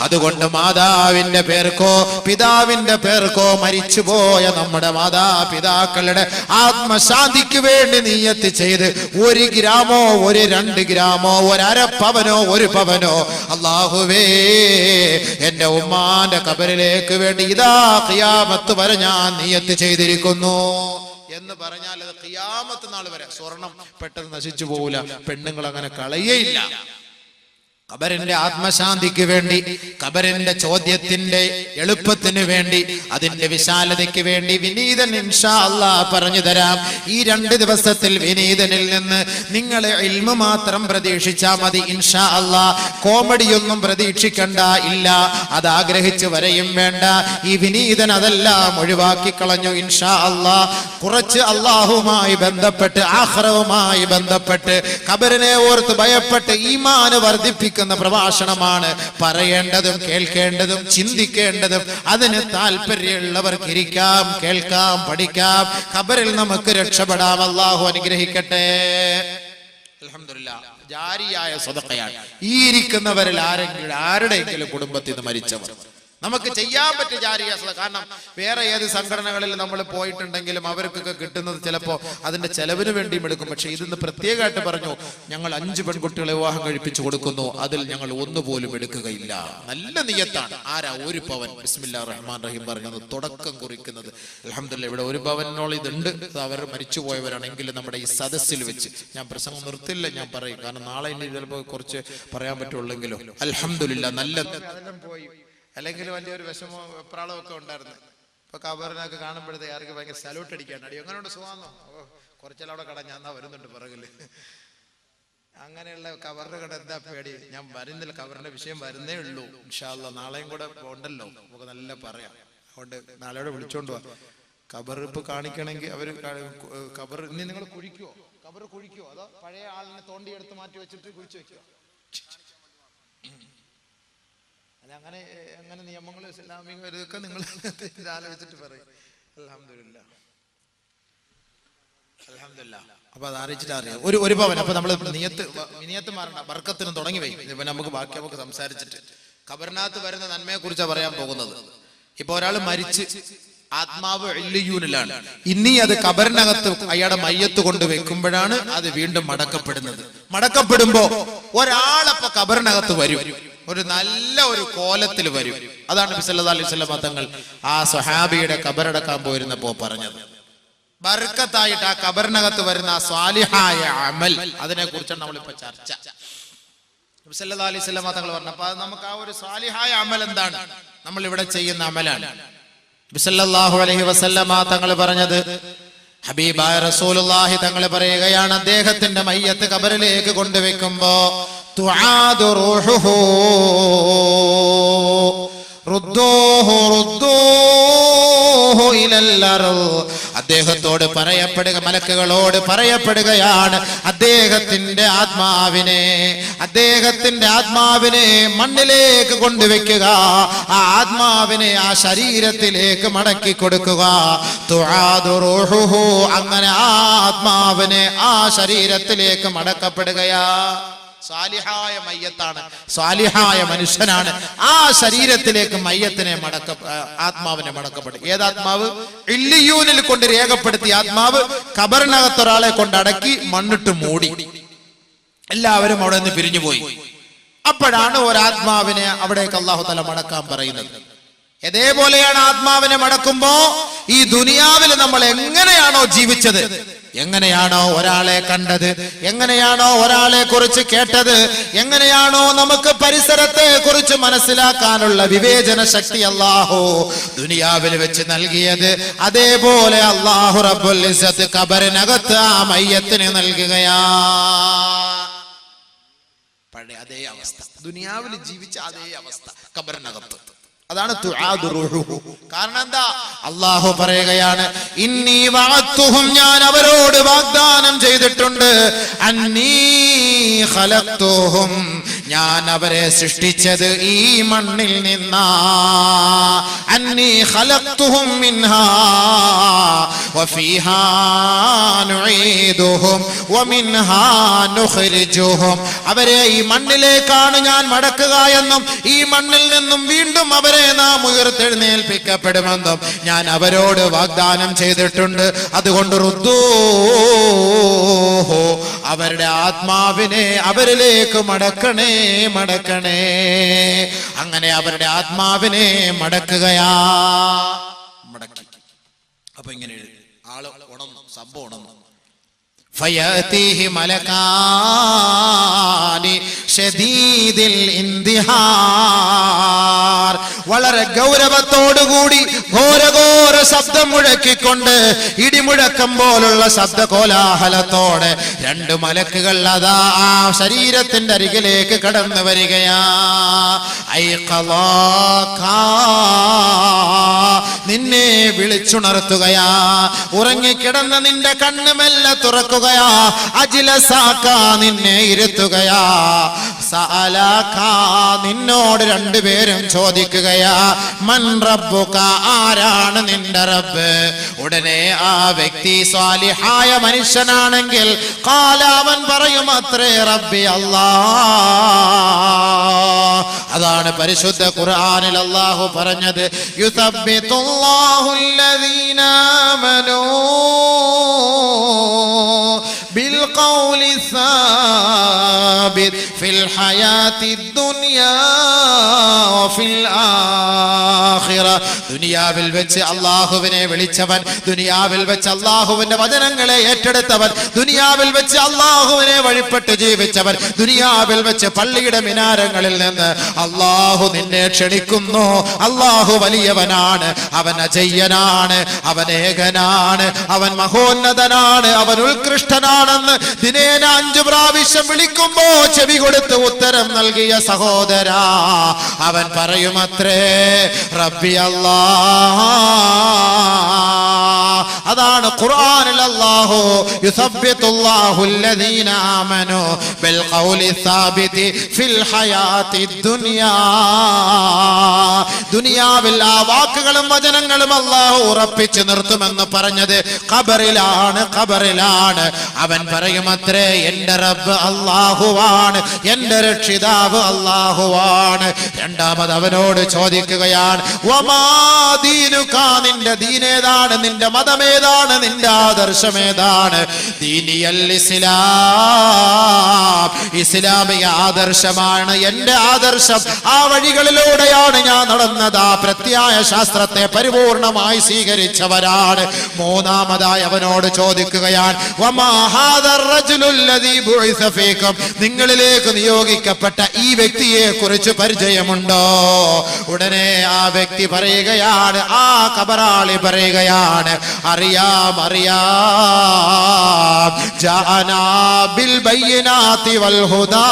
അതുകൊണ്ട് മാതാവിന്റെ പേർക്കോ പിതാവിന്റെ പേർക്കോ മരിച്ചുപോയ നമ്മുടെ മാതാപിതാക്കളുടെ ആത്മശാന്തിക്ക് വേണ്ടി നിയ്യത്ത് ചെയ്ത് 1 ഗ്രാമോ 2 ഗ്രാമോ 1/2 പവനോ 1 പവനോ അല്ലാഹുവേ എന്റെ ഉമ്മാന്റെ ഖബറിലേക്ക് വേണ്ടി ഇതാ ഖിയാമത്ത് വരെ ഞാൻ നിയ്യത്ത് ചെയ്തിരിക്കുന്നു എന്ന് പറഞ്ഞാൽ അത് ഖിയാമത്ത് നാൾ വരെ സ്വർണം പെട്ടെന്ന് നശിച്ചു പോകില്ല. പെണ്ണുങ്ങൾ അങ്ങനെ കളയേയില്ല. ഖബറിന്റെ ആത്മശാന്തിക്ക് വേണ്ടി, ഖബറിന്റെ ചോദ്യത്തിന്റെ എളുപ്പത്തിന് വേണ്ടി, അതിന്റെ വിശാലതയ്ക്ക് വേണ്ടി വിനീതൻ ഇൻഷാ അല്ലാഹ് പറഞ്ഞു തരാം. ഈ 2 ദിവസത്തിൽ വിനീതനിൽ നിന്ന് നിങ്ങൾ ഇൽമു മാത്രം പ്രതീക്ഷിച്ചാ മതി ഇൻഷാ അല്ലാഹ്. കോമഡിയൊന്നും പ്രതീക്ഷിക്കണ്ട, ഇല്ല, അത് ആഗ്രഹിച്ച് വരെയും വേണ്ട. ഈ വിനീതൻ അതെല്ലാം ഒഴിവാക്കി കളഞ്ഞു ഇൻഷാ അല്ലാഹ്. കുറച്ച് അല്ലാഹുവുമായി ബന്ധപ്പെട്ട്, ആഖിറവുമായി ബന്ധപ്പെട്ട്, ഖബറിനെ ഓർത്ത് ഭയപ്പെട്ട് ഈമാൻ വർദ്ധിപ്പിക്കുന്ന പ്രഭാഷണമാണ് പറയേണ്ടതും കേൾക്കേണ്ടതും ചിന്തിക്കേണ്ടതും. അതിന് താല്പര്യമുള്ളവർക്ക് ഇരിക്കാം, കേൾക്കാം, പഠിക്കാം. ഖബറിൽ നമുക്ക് രക്ഷപ്പെടാം. അല്ലാഹു അനുഗ്രഹിക്കട്ടെ. അൽഹംദുലില്ലാഹ് ജാരിയായ സദഖയാണ്. ഈ ഇരിക്കുന്നവരിൽ ആരുടെയെങ്കിലും കുടുംബത്തിൽ നിന്ന് മരിച്ചവർ നമുക്ക് ചെയ്യാൻ പറ്റിയ ജാരിയ സദഖ. കാരണം വേറെ ഏത് സംഘടനകളിൽ നമ്മൾ പോയിട്ടുണ്ടെങ്കിലും അവർക്കൊക്കെ കിട്ടുന്നത് ചിലപ്പോൾ അതിന്റെ ചെലവിന് വേണ്ടിയും എടുക്കും. പക്ഷെ ഇതിന്ന് പ്രത്യേകമായിട്ട് പറഞ്ഞു, ഞങ്ങൾ 5 പെൺകുട്ടികളെ വിവാഹം കഴിപ്പിച്ചു കൊടുക്കുന്നു, അതിൽ ഞങ്ങൾ ഒന്നുപോലും എടുക്കുകയില്ല. നല്ല നിയത്താണ്. ആരാ? 1 പവൻ. ബിസ്മില്ലാഹിർ റഹ്മാൻ റഹീം പറഞ്ഞത് തുടക്കം കുറിക്കുന്നത്. അൽഹംദുലില്ലാഹ് ഇവിടെ 1 പവനോളം ഇതുണ്ട്. അവർ മരിച്ചുപോയവരാണെങ്കിൽ നമ്മുടെ ഈ സദസ്സിൽ വെച്ച് ഞാൻ പ്രസംഗം നിർത്തില്ല, ഞാൻ പറയും. കാരണം നാളെ ഇനി ചിലപ്പോൾ കുറച്ച് പറയാൻ പറ്റുള്ളെങ്കിലും അൽഹംദുലില്ലാഹ് നല്ല പോയി. അല്ലെങ്കിൽ വലിയൊരു വിഷമോ വെപ്രാളവും ഒക്കെ ഉണ്ടായിരുന്നു. ഇപ്പൊ കബറിനൊക്കെ കാണുമ്പോഴത്തേക്ക് ആർക്ക് ഭയങ്കര സല്യൂട്ട് അടിക്കാണ്. അടി എങ്ങനെയുണ്ട്, സുഖമാണോ? കുറച്ചെല്ലാം അവിടെ കട ഞാൻ വരുന്നുണ്ട് പിറകില്. അങ്ങനെയുള്ള കബറിന്റെ കട എന്താ പേടി? ഞാൻ വരുന്നില്ല, കബറിന്റെ വിഷയം വരുന്നേ ഉള്ളൂ. ഇൻഷാ അല്ലാഹ് നാളെയും കൂടെ ഉണ്ടല്ലോ, നമുക്ക് നല്ല പറയാം. അതുകൊണ്ട് നാളെയോടെ വിളിച്ചോണ്ട് പോവാ. കബർ ഇപ്പൊ കാണിക്കണമെങ്കിൽ അവര് കബർ ഇനി നിങ്ങൾ കുഴിക്കുവോ? കബർ കുഴിക്കുവോ? അതോ പഴയ ആളിനെ തോണ്ടിയെടുത്ത് മാറ്റി വെച്ചിട്ട് കുഴിച്ചു വെക്കുവോ? അങ്ങനെ അങ്ങനെ നിയമങ്ങൾ ഇസ്ലാമിക ഇതൊക്കെ നിങ്ങൾ ആലോചിച്ചിട്ട് പറയും. അൽഹംദുലില്ലാഹ് അൽഹംദുലില്ലാഹ്. അപ്പൊ അത് അറിയിച്ചിട്ട് അറിയാം. ഒരു പവൻ. അപ്പൊ നമ്മള് നിയത്ത് മാറണ്ട, ബർക്കത്തിന് തുടങ്ങി വരും. ഇപ്പൊ നമുക്ക് സംസാരിച്ചിട്ട് ഖബറിനകത്ത് വരുന്ന നന്മയെ കുറിച്ചാണ് പറയാൻ പോകുന്നത്. ഇപ്പൊ ഒരാൾ മരിച്ച് ആത്മാവ് ഇല്ലിയൂനിലാണ്. ഇനി അത് ഖബറിനകത്ത് അയാളുടെ മയ്യത്ത് കൊണ്ട് വെക്കുമ്പോഴാണ് അത് വീണ്ടും മടക്കപ്പെടുന്നത്. മടക്കപ്പെടുമ്പോ ഒരാളപ്പൊ ഖബറിനകത്ത് വരും, ഒരു നല്ല ഒരു കോലത്തിൽ വരും. അതാണ് നബി സല്ലല്ലാഹു അലൈഹി വസല്ലം തങ്ങൾ ആ സ്വഹാബിയുടെ ഖബറടക്കാൻ പോയിരുന്നപ്പോ പറഞ്ഞത്. ബർക്കത്തായിട്ട് ആ ഖബറിനകത്ത് വരുന്ന ആ സ്വാലിഹായ അമൽ, അതിനെ കുറിച്ചാണ് നമ്മളിപ്പോ ചർച്ച. നബി സല്ലല്ലാഹു അലൈഹി വസല്ലം തങ്ങൾ പറഞ്ഞപ്പോ നമുക്ക് ആ ഒരു സ്വാലിഹായ അമൽ എന്താണ്? നമ്മൾ ഇവിടെ ചെയ്യുന്ന അമലാണ്. നബി സല്ലല്ലാഹു അലൈഹി വസല്ലം തങ്ങൾ പറഞ്ഞത്, ഹബീബായ റസൂലുള്ളാഹി തങ്ങൾ പറയുകയാണ്, അദ്ദേഹത്തിന്റെ മയ്യത്ത് ഖബറിലേക്ക് കൊണ്ടുവെക്കുമ്പോ തുആദു റൂഹുഹു റുദ്ദൂഹു റുദ്ദൂഹു ഇലൽ അർദ്. അദ്ദേഹത്തോട് പറയപ്പെടുക, മലക്കുകളോട് പറയപ്പെടുകയാണ്, അദ്ദേഹത്തിന്റെ ആത്മാവിനെ മണ്ണിലേക്ക് കൊണ്ടുവെക്കുക, ആ ആത്മാവിനെ ആ ശരീരത്തിലേക്ക് മടക്കി കൊടുക്കുക. തുആദു റൂഹുഹു, അങ്ങനെ ആ ആത്മാവിനെ ആ ശരീരത്തിലേക്ക് മടക്കപ്പെടുകയാ. സാലിഹായ മയ്യത്താണ്, സാലിഹായ മനുഷ്യനാണ്. ആ ശരീരത്തിലേക്ക് മയ്യത്തിനെ ആത്മാവിനെ മടക്കപ്പെടും. ഏതാത്മാവ്? ഇല്ലിയൂനിൽ കൊണ്ട് രേഖപ്പെടുത്തിയ ആത്മാവ് ഖബറിനകത്ത് ഒരാളെ കൊണ്ടടക്കി മണ്ണിട്ട് മൂടി, എല്ലാവരും അവിടെ നിന്ന് പിരിഞ്ഞുപോയി. അപ്പോഴാണ് ഒരാത്മാവിനെ അവിടേക്ക് അല്ലാഹു തആല മടക്കാൻ പറയുന്നത്. ഇതേപോലെയാണ് ആത്മാവിനെ മടക്കുമ്പോ ഈ ദുനിയാവിൽ നമ്മൾ എങ്ങനെയാണോ ജീവിച്ചത്, എങ്ങനെയാണോ ഒരാളെ കണ്ടത്, എങ്ങനെയാണോ ഒരാളെ കുറിച്ച് കേട്ടത്, എങ്ങനെയാണോ നമുക്ക് പരിസരത്തെ കുറിച്ച് മനസ്സിലാക്കാനുള്ള വിവേചന ശക്തി അല്ലാഹു ദുനിയാവിൽ വെച്ച് നൽകിയത്, അതേപോലെ അല്ലാഹു റബ്ബുൽ ഇസ്സത്ത് ഖബറിനകത്ത് ആ മയ്യത്തിന് നൽകുകയാ. പഴയ അതേ അവസ്ഥ, ദുനിയാവിൽ ജീവിച്ച അതേ അവസ്ഥ ഖബറിനകത്ത്. അതാണ് തുആദു റൂഹുഹു. കാരണം എന്താ? അല്ലാഹു പറയുകയാണ്, ഇന്നി വഅദ്തുഹും, ഞാൻ അവരോട് വാഗ്ദാനം ചെയ്തിട്ടുണ്ട്, അന്നീ ഖലഖ്തുഹും, ഞാൻ അവരെ സൃഷ്ടിച്ചത് ഈ മണ്ണിൽ നിന്നാ. അന്നീ ഖലഖ്തുഹും മിൻഹാ വഫീഹാ നുഈദുഹും വമിൻഹാ നുഖ്രിജുഹും. അവരെ ഈ മണ്ണിലേക്കാണ് ഞാൻ മടക്കുക എന്നും ഈ മണ്ണിൽ നിന്നും വീണ്ടും അവരെ നാം ഉയർത്തെഴുന്നേൽപ്പിക്കപ്പെടുമെന്നും ഞാൻ അവരോട് വാഗ്ദാനം ചെയ്തിട്ടുണ്ട്. അതുകൊണ്ട് റുദ്ദൂഹു, അവരുടെ ആത്മാവിനെ അവരിലേക്ക് മടക്കണേ, മടക്കണേ. അങ്ങനെ അവരുടെ ആത്മാവിനെ മടക്കുകയാ. മടക്കി. അപ്പൊ ഇങ്ങനെ ആള് ഉണർന്നു, സംഭവം ഉണർന്നു. ഫയഅതീഹി മലകാനി ശദീദിൽ ഇന്തിഹാർ, വളരെ ഗൗരവത്തോടുകൂടി ഘോരഘോര ശബ്ദം മുഴക്കിക്കൊണ്ട്, ഇടിമുഴക്കം പോലുള്ള ശബ്ദ കോലാഹലത്തോടെ 2 മലക്കുകൾ അതാ ആ ശരീരത്തിന്റെ അരികിലേക്ക് കടന്നു വരികയാ. നിന്നെ വിളിച്ചുണർത്തുകയാ, ഉറങ്ങിക്കിടന്ന നിന്റെ കണ്ണ് മെല്ലെ തുറക്കുകയാ, അജ്ലസാക, നിന്നെ ഇരുത്തുകയാ. സഅലക നിന്നോട് രണ്ടുപേരും ചോദിക്കുകയാ മൻ റബ്ബുക ആരാണ് നിന്റെ റബ്ബ് ഉടനെ ആ വ്യക്തി സ്വാലിഹായ മനുഷ്യനാണെങ്കിൽ ഖാല അവൻ പറയും അത്രേ റബ്ബി അല്ലാഹ് അതാണ് പരിശുദ്ധ ഖുർആനിൽ അല്ലാഹു പറഞ്ഞത് യുസബ്ബിതുല്ലാഹുല്ലദീന ആമനൂ بالقول الثابت في الحياة الدنيا وفي الآخرة ദുനിയാവിൽ വെച്ച് അല്ലാഹുവിനെ വിളിച്ചവൻ ദുനിയാവിൽ വെച്ച് അല്ലാഹുവിന്റെ വചനങ്ങളെ ഏറ്റെടുത്തവൻ ദുനിയാവിൽ വെച്ച് അല്ലാഹുവിനെ വഴിപ്പെട്ട് ജീവിച്ചവൻ ദുനിയാവിൽ വെച്ച് പള്ളിയുടെ മിനാരങ്ങളിൽ നിന്ന് അല്ലാഹു നിന്നെ ക്ഷണിക്കുന്നു അല്ലാഹു വലിയവനാണ് അവൻ അജയ്യനാണ് അവൻ ഏകനാണ് അവൻ മഹോന്നതനാണ് അവൻ ഉത്കൃഷ്ടനാണെന്ന് ദിനേന 5 പ്രാവശ്യം വിളിക്കുമ്പോ ചെവി കൊടുത്ത് ഉത്തരം നൽകിയ സഹോദരാ അവൻ പറയുമത്രേ റബ്ബി അല്ലാഹ് അതാണ് ഖുർആനിൽ അല്ലാഹു യുസബ്ബിതുല്ലാഹുല്ലദീന ആമനൂ ബിൽ ഖൗലി സാബിതി ഫിൽ ഹയാത്തി ദുനിയാ ദുനിയാവിൽ ആ വാക്കുകളും വചനങ്ങളും അല്ലാഹു ഉറപ്പിച്ചു നിർത്തുമെന്ന് പറഞ്ഞത് ഖബറിലാണ് അവൻ പറയുമത്രേ എന്റെ റബ്ബ് അല്ലാഹുവാണ് എന്റെ രക്ഷിതാവ് അല്ലാഹുവാണ് രണ്ടാമത് അവനോട് ചോദിക്കുകയാണ് വമാ ദീനുക നിന്റെ ദീനേതാണ് നിന്റെ മതമേതാണ് നിന്റെ ആദർശമേതാണ് ദീനിയൽ ഇസ്ലാം ഇസ്ലാമിക ആദർശമാണ് എന്റെ ആദർശം ആ വഴികളിലൂടെയാണ് ഞാൻ നടന്നത് ആ പ്രത്യായ ശാസ്ത്രത്തെ പരിപൂർണമായി സ്വീകരിച്ചവരാണ് മൂന്നാമതായി അവനോട് ചോദിക്കുകയാണ് വമാ ഹാദർ റജുലുല്ലദീ ബുഇസ ഫീകും നിങ്ങളിലേക്ക് നിയോഗിക്കപ്പെട്ട ഈ വ്യക്തിയെ കുറിച്ച് പരിചയമുണ്ടോ ഉടനെ ആ വ്യക്തി പറയുകയാണ് ആ ഖബറാളി പറയുകയാണ് അറിയാം ജാഅനാ ബിൽ ബയ്യിനാതി വൽ ഹുദാ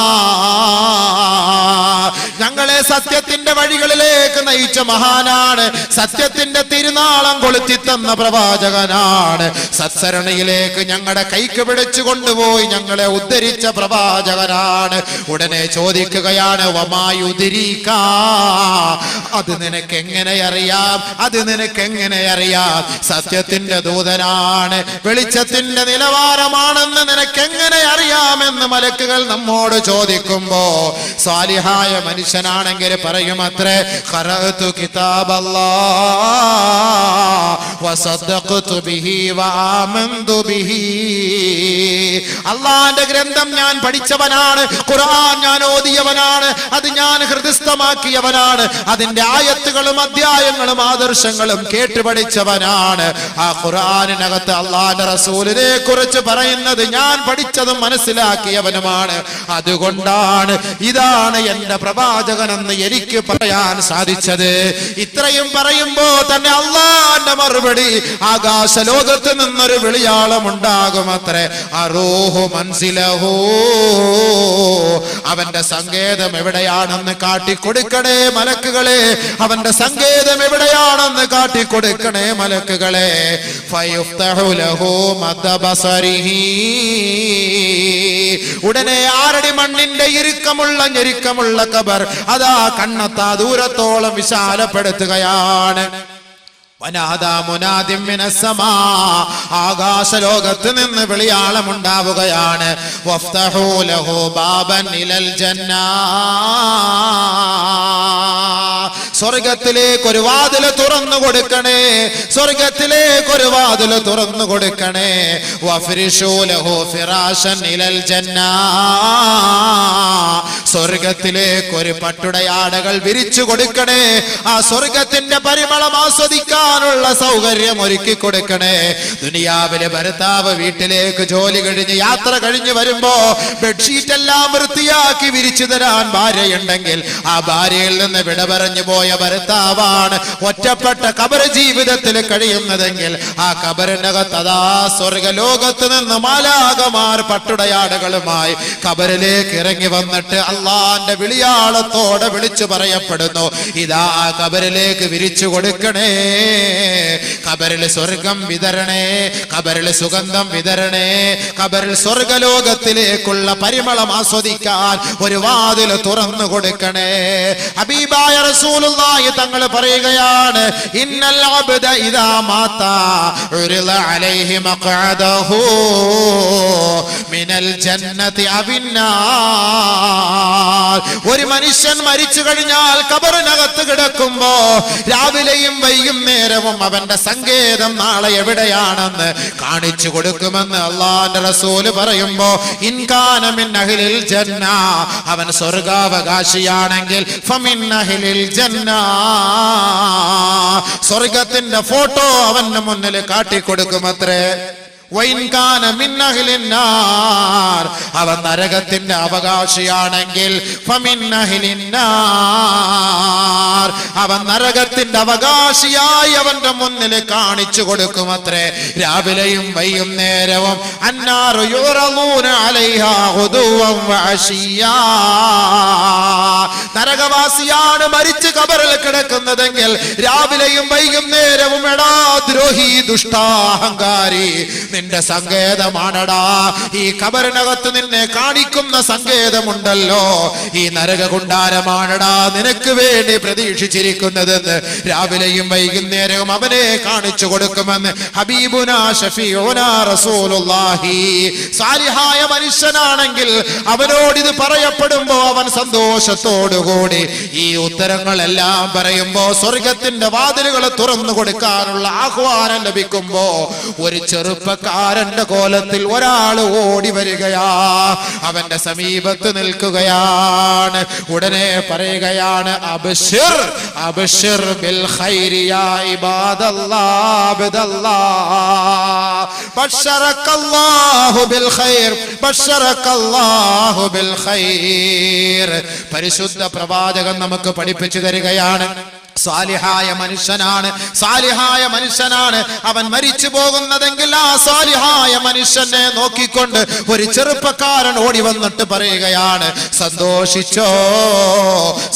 ഞങ്ങളെ സത്യത്തിന്റെ വഴികളിലേക്ക് നയിച്ച മഹാനാണ് സത്യത്തിന്റെ തിരുനാളം കൊളുത്തി തന്ന പ്രവാചകനാണ് സത്സരണിയിലേക്ക് ഞങ്ങളുടെ കൈക്ക് പിടിച്ചു കൊണ്ടുപോയി ഞങ്ങളെ ഉദ്ധരിച്ച പ്രവാചകനാണ് ഉടനെ ചോദിക്കുകയാണ് വമായുദ്രീക അത് നിനക്ക് എങ്ങനെ അറിയാം സത്യത്തിന്റെ ദൂതനാണ് വെളിച്ചത്തിന്റെ നിലവാരമാണെന്ന് നിനക്ക് എങ്ങനെ അറിയാമെന്ന് മലക്കുകൾ നമ്മോട് ചോദിക്കുമ്പോ സാലിഹായ മനുഷ്യനാണെങ്കിൽ പറയുമത്രേ ഖറഅതു കിതാബല്ലാഹ് വസദ്ദഖതു ബിഹി വആമന്തു ബിഹി അല്ലാഹുവിന്റെ ഗ്രന്ഥം ഞാൻ പഠിച്ചവനാണ് ഖുർആൻ ഞാൻ ഓതിയവനാണ് അത് ഞാൻ ഹൃദയസ്ഥമാക്കിയവനാണ് അതിന്റെ ആയത്തുകളും അധ്യായങ്ങളും ആദർശങ്ങളും കേട്ടുപഠിച്ചവനാണ് ആ ഖുർആനിനകത്ത് അല്ലാഹുവിന്റെ റസൂലിനെ കുറിച്ച് പറയുന്നത് ഞാൻ പഠിച്ചതും മനസ്സിലാക്കിയവനുമാണ് അതുകൊണ്ടാണ് ഇതാണ് എന്റെ പ്രവാചകനെന്ന് എനിക്ക് പറയാൻ സാധിച്ചത് ഇത്രയും പറയുമ്പോ തന്നെ അല്ലാഹുവിന്റെ മറുപടി ആകാശ ലോകത്ത് നിന്നൊരു വിളിയാളം ഉണ്ടാകുമത്രേ അറൂഹു മൻസിലഹു അവന്റെ സങ്കേതം എവിടെയാണെന്ന് കാട്ടിക്കൊടുക്കണേ മലക്കുകളെ അവന്റെ സങ്കേതം എവിടെയാണെന്ന് കാട്ടിക്കൊടുക്കണേ മലക്കുകളെ ഫയുഫ്തഹു ലഹു മദ്ബസരിഹി ഉടനെ 6 അടി മണ്ണിന്റെ ഞെരുക്കമുള്ള ഖബർ അതാ കണ്ണെത്താ ദൂരത്തോളം വിശാലപ്പെടുത്തുകയാണ് ആകാശ ലോകത്ത് നിന്ന് വിളിയാളം ഉണ്ടാവുകയാണ് വഫ്തഹൂ ലഹു ബാബൻ ഇലൽ ജന്നാ സ്വർഗത്തിലേക്ക് ഒരു വാതിൽ തുറന്നു കൊടുക്കണേ വഫ്രിഷൂ ലഹു ഫിറാശൻ ഇലൽ ജന്നാ സ്വർഗത്തിലേക്ക് ഒരു പട്ടുടയാടകൾ വിരിച്ചു കൊടുക്കണേ ആ സ്വർഗത്തിന്റെ പരിമളം ആസ്വദിക്കാനുള്ള സൗകര്യം ഒരുക്കി കൊടുക്കണേ ദുനിയാവിലെ ഭർത്താവ് വീട്ടിലേക്ക് ജോലി കഴിഞ്ഞ് യാത്ര കഴിഞ്ഞ് വരുമ്പോ ബെഡ്ഷീറ്റ് എല്ലാം വൃത്തിയാക്കി വിരിച്ചു തരാൻ ഭാര്യയുണ്ടെങ്കിൽ ആ ഭാര്യയിൽ നിന്ന് വിട പറഞ്ഞു പോയ ഭർത്താവാണ് ഒറ്റപ്പെട്ട ഖബർ ജീവിതത്തിൽ കഴിയുന്നതെങ്കിൽ ആ ഖബറിനകത്ത് അതാ സ്വർഗലോകത്ത് നിന്ന് മാലാഖമാർ പട്ടുടയാടകളുമായി ഖബറിലേക്ക് ഇറങ്ങി വന്നിട്ട് അള്ളാന്റെ വിളിയാളത്തോടെ വിളിച്ചു പറയപ്പെടുന്നു ഇതാ ഖബറിലേക്ക് വിരിച്ചു കൊടുക്കണേ ഖബറിൽ സ്വർഗം വിതരണേ, ഖബറിൽ സുഗന്ധം വിതരണേ, ഖബറിൽ സ്വർഗലോകത്തിലേക്കുള്ള പരിമളം ആസ്വദിക്കാൻ ഒരു വാതിൽ തുറന്നു കൊടുക്കണേ. ഹബീബായ റസൂലുള്ളാഹി തങ്ങൾ പറയുകയാണ്, ഇന്നൽ അബ്ദ ഇദാ മാത ഉരിള അലൈഹി മഖഅദഹു മിനൽ ജന്നതി അവിന്നാർ. ഒരു മനുഷ്യൻ മരിച്ചു കഴിഞ്ഞാൽ ഖബറിനകത്ത് കിടക്കുമ്പോ രാവിലെയും വൈകുന്നേരവും അവന്റെ സങ്കേതം നാളെ എവിടെയാണെന്ന് കാണിച്ചു കൊടുക്കുമെന്ന് അല്ലാഹുവിന്റെ റസൂല് പറയുമ്പോ, ഇൻ കാന മിൻ അഹ്ലിൽ ജന്ന, അവൻ സ്വർഗാവകാശിയാണെങ്കിൽ ഫമിൻ അഹ്ലിൽ ജന്ന, സ്വർഗത്തിന്റെ ഫോട്ടോ അവന്റെ മുന്നിൽ കാട്ടിക്കൊടുക്കുമത്രേ. വൈൻ കാന മിൻ അഹ്ലിൻ നാർ, അവൻ നരകത്തിന്റെ അവകാശിയാണെങ്കിൽ ഫമിൻ അഹ്ലിൻ നാർ, അവൻ നരകത്തിന്റെ അവകാശിയായി അവന്റെ മുന്നിൽ കാണിച്ചു കൊടുക്കുമത്രേ. രാവിലെയും വൈകുന്നേരവും അന്നാറു യുറളൂന അലൈഹാ ഗുദുവൻ വഅശിയാ. നരകവാസിയാണ് മരിച്ച് ഖബറിൽ കിടക്കുന്നതെങ്കിൽ രാവിലെയും വൈകുന്നേരവും എടാ ദ്രോഹി, ദുഷ്ടാഹങ്കാരി, നിന്റെ സങ്കേതമാണടാ. ഈ ഖബറിനകത്ത് നിന്നെ കാണിക്കുന്ന സങ്കേതമുണ്ടല്ലോ, ഈ നരകകുണ്ടാരമാണടാ നിനക്ക് വേണ്ടി പ്രതീക്ഷിച്ചിരിക്കുന്നതെന്ന് രാവിലെയും വൈകുന്നേരവും അവനെ കാണിച്ചു കൊടുക്കുമെന്ന് ഹബീബുനാ ഷഫീഉനാ റസൂലുള്ളാഹി. സാലിഹായ മനുഷ്യനാണെങ്കിൽ അവനോടിത് പറയപ്പെടുമ്പോ അവൻ സന്തോഷത്തോടുകൂടി ഈ ഉത്തരങ്ങളെല്ലാം പറയുമ്പോ സ്വർഗത്തിന്റെ വാതിലുകൾ തുറന്നു കൊടുക്കാനുള്ള ആഹ്വാനം ലഭിക്കുമ്പോ ഒരു ചെറുപ്പക്കാരന്റെ കോലത്തിൽ ഒരാൾ ഓടി വരികയാ, അവന്റെ സമീപത്ത് നിൽക്കുകയാണ്. ഉടനെ പറയുകയാണ്, അബ്ശിർ അബ്ശിർ ബിൽ ഖൈരി യാ ഇബാദല്ലാഹ് അബ്ദല്ലാഹ്, ബശറക്കല്ലാഹു ബിൽ ഖൈർ, ബശറക്കല്ലാഹു ബിൽ ഖൈർ. പരിശുദ്ധ പ്രവാചകൻ നമുക്ക് പഠിപ്പിച്ചു തരികയാണ്, സാലിഹായ മനുഷ്യനാണ്, സാലിഹായ മനുഷ്യനാണ് അവൻ മരിച്ചു പോകുന്നതെങ്കിൽ ആ സാലിഹായ മനുഷ്യനെ നോക്കിക്കൊണ്ട് ഒരു ചെറുപ്പക്കാരൻ ഓടി വന്നിട്ട് പറയുകയാണ്, സന്തോഷിച്ചോ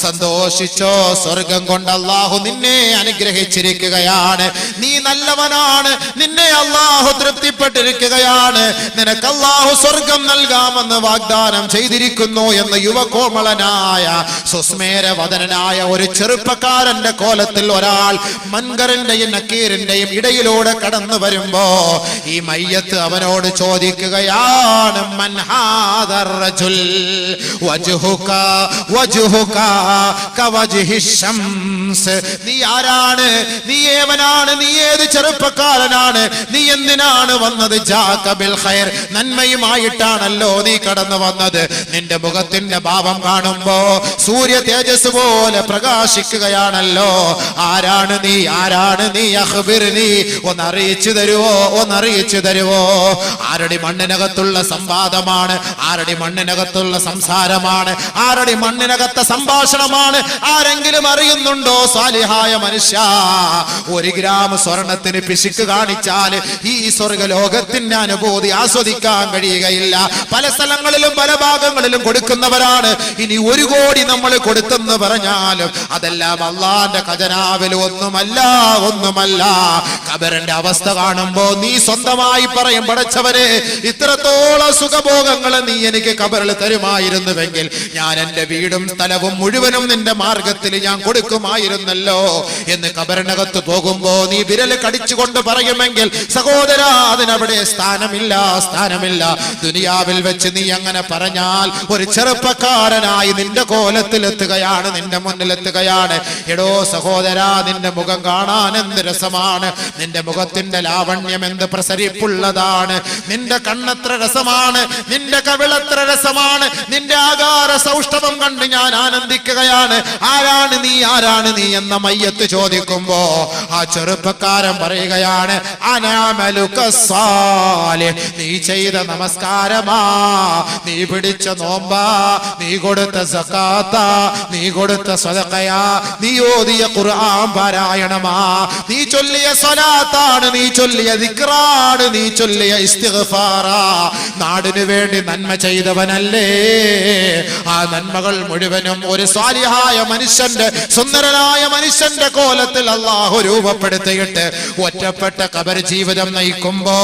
സന്തോഷിച്ചോ, സ്വർഗം കൊണ്ട് അല്ലാഹു നിന്നെ അനുഗ്രഹിച്ചിരിക്കുകയാണ്, നീ നല്ലവനാണ്, നിന്നെ അല്ലാഹു തൃപ്തിപ്പെട്ടിരിക്കുകയാണ്, നിനക്ക് അല്ലാഹു സ്വർഗം നൽകാമെന്ന് വാഗ്ദാനം ചെയ്തിരിക്കുന്നു എന്ന് യുവകോമളനായ സുസ്മേരവദനായ ഒരു ചെറുപ്പക്കാരൻ കോലത്തിൽ ഒരാൾ മൻകറിന്റെയും നക്കീറിന്റെയും ഇടയിലൂടെ കടന്നു വരുമ്പോ ഈ മയ്യത്ത് അവനോട് ചോദിക്കുകയാണ്, മൻ ഹാദർ റജുൽ വജ്ഹുക വജ്ഹുക കവജ്ഹി ശംസ്. നീ ആരാണ്, നീ ഏവനാണ്, നീ ഏത് ചെറുപ്പക്കാരനാണ്, നീ എന്തിനാണ് വന്നത്? ജാക ബിൽ ഖൈർ, നന്മയുമായിട്ടാണല്ലോ നീ കടന്നു വന്നത്. നിന്റെ മുഖത്തിന്റെ ഭാവം കാണുമ്പോ സൂര്യ തേജസ് പോലെ പ്രകാശിക്കുകയാണല്ലോ. ആരാണ് നീ, ആരാണ് നീ? അഖ്ബിർനി, ഒന്ന് അറിയിച്ചു തരുവോ, ഒന്ന് അറിയിച്ചു തരുവോ? ആരുടെ മണ്ണിനകത്തുള്ള സംവാദമാണ്, ആരുടെ മണ്ണിനകത്തുള്ള സംസാരമാണ്, ആരുടെ മണ്ണിനകത്തെ സംഭാഷണമാണ് ആരെങ്കിലും അറിയുന്നുണ്ടോ? സാലിഹായ മനുഷ്യ, 1 ഗ്രാം സ്വർണത്തിന് പിശുക്ക് കാണിച്ചാൽ ഈ സ്വർഗലോകത്തിന്റെ അനുഭൂതി ആസ്വദിക്കാൻ കഴിയുകയില്ല. പല സ്ഥലങ്ങളിലും പല ഭാഗങ്ങളിലും കൊടുക്കുന്നവരാണ്. ഇനി 1 കോടി നമ്മൾ കൊടുത്തെന്ന് പറഞ്ഞാലും അതെല്ലാം അള്ളാന്റെ ഖജനാവിൽ ഒന്നുമല്ല, ഒന്നുമല്ല. ഖബറിന്റെ അവസ്ഥ കാണുമ്പോ നീ സ്വന്തമായി പറയും, പടച്ചവനെ ഇത്രത്തോളം സുഖഭോഗങ്ങൾ നീ എനിക്ക് ഖബറിൽ തരുമായിരുന്നുവെങ്കിൽ ഞാൻ എന്റെ വീടും സ്ഥലവും മുഴുവനും നിന്റെ മാർഗത്തിൽ ഞാൻ കൊടുക്കുമായിരുന്നല്ലോ എന്ന് ഖബറിനകത്ത് പോകുമ്പോ നീ വിരൽ കടിച്ചുകൊണ്ട് പറയുമെങ്കിൽ സഹോദരാ, അതിനവിടെ സ്ഥാനമില്ല, സ്ഥാനമില്ല. ദുനിയാവിൽ വെച്ച് നീ അങ്ങനെ പറഞ്ഞാൽ ഒരു ചെറുപ്പക്കാരനായി നിന്റെ കോലത്തിലെത്തുകയാണ്, നിന്റെ മുന്നിലെത്തുകയാണ്. എടോ സഹോദരാ, നിന്റെ മുഖം കാണാൻ എന്ത് രസമാണ്, നിന്റെ മുഖത്തിന്റെ ലാവണ്യം എന്ത് പ്രസരിപ്പുള്ളതാണ്, നിന്റെ കണ്ണെത്ര രസമാണ്, നിന്റെ കവിളെത്ര രസമാണ്, നിന്റെ ആകാര സൗഷ്ഠവം കണ്ട് ഞാൻ ആനന്ദിക്കുകയാണ്. ആരാണ് നീ, ആരാണ് നീ എന്ന മയ്യത്ത് ചോദിക്കുമ്പോ ആ ചെറുപ്പക്കാരൻ പറയുകയാണ്, അനാമലുക സാലിഹ്, നീ ചെയ്ത നമസ്കാരമാ, നീ പിടിച്ച നോമ്പാ, നീ കൊടുത്ത സകാത്താ, നീ കൊടുത്ത സദഖയാ, നീ ഓതിയ ഖുർആൻ പാരായണമാ, നീ ചൊല്ലിയ സ്വലാത്താണ്, നീ ചൊല്ലിയ ദിക്റാണ്, നീ ചൊല്ലിയ ഇസ്തിഗ്ഫാറാ. നാടിനു വേണ്ടി നന്മ ചെയ്തവനല്ലേ? ആ നന്മകൾ മുഴുവനും ഒരു സ്വാലിഹായ മനുഷ്യന്റെ, സുന്ദരനായ മനുഷ്യന്റെ കോലത്തിൽ അല്ലാഹു രൂപപ്പെടുത്തിയിട്ട് ഒറ്റപ്പെട്ട ഖബർ ജീവിതം നയിക്കുമ്പോ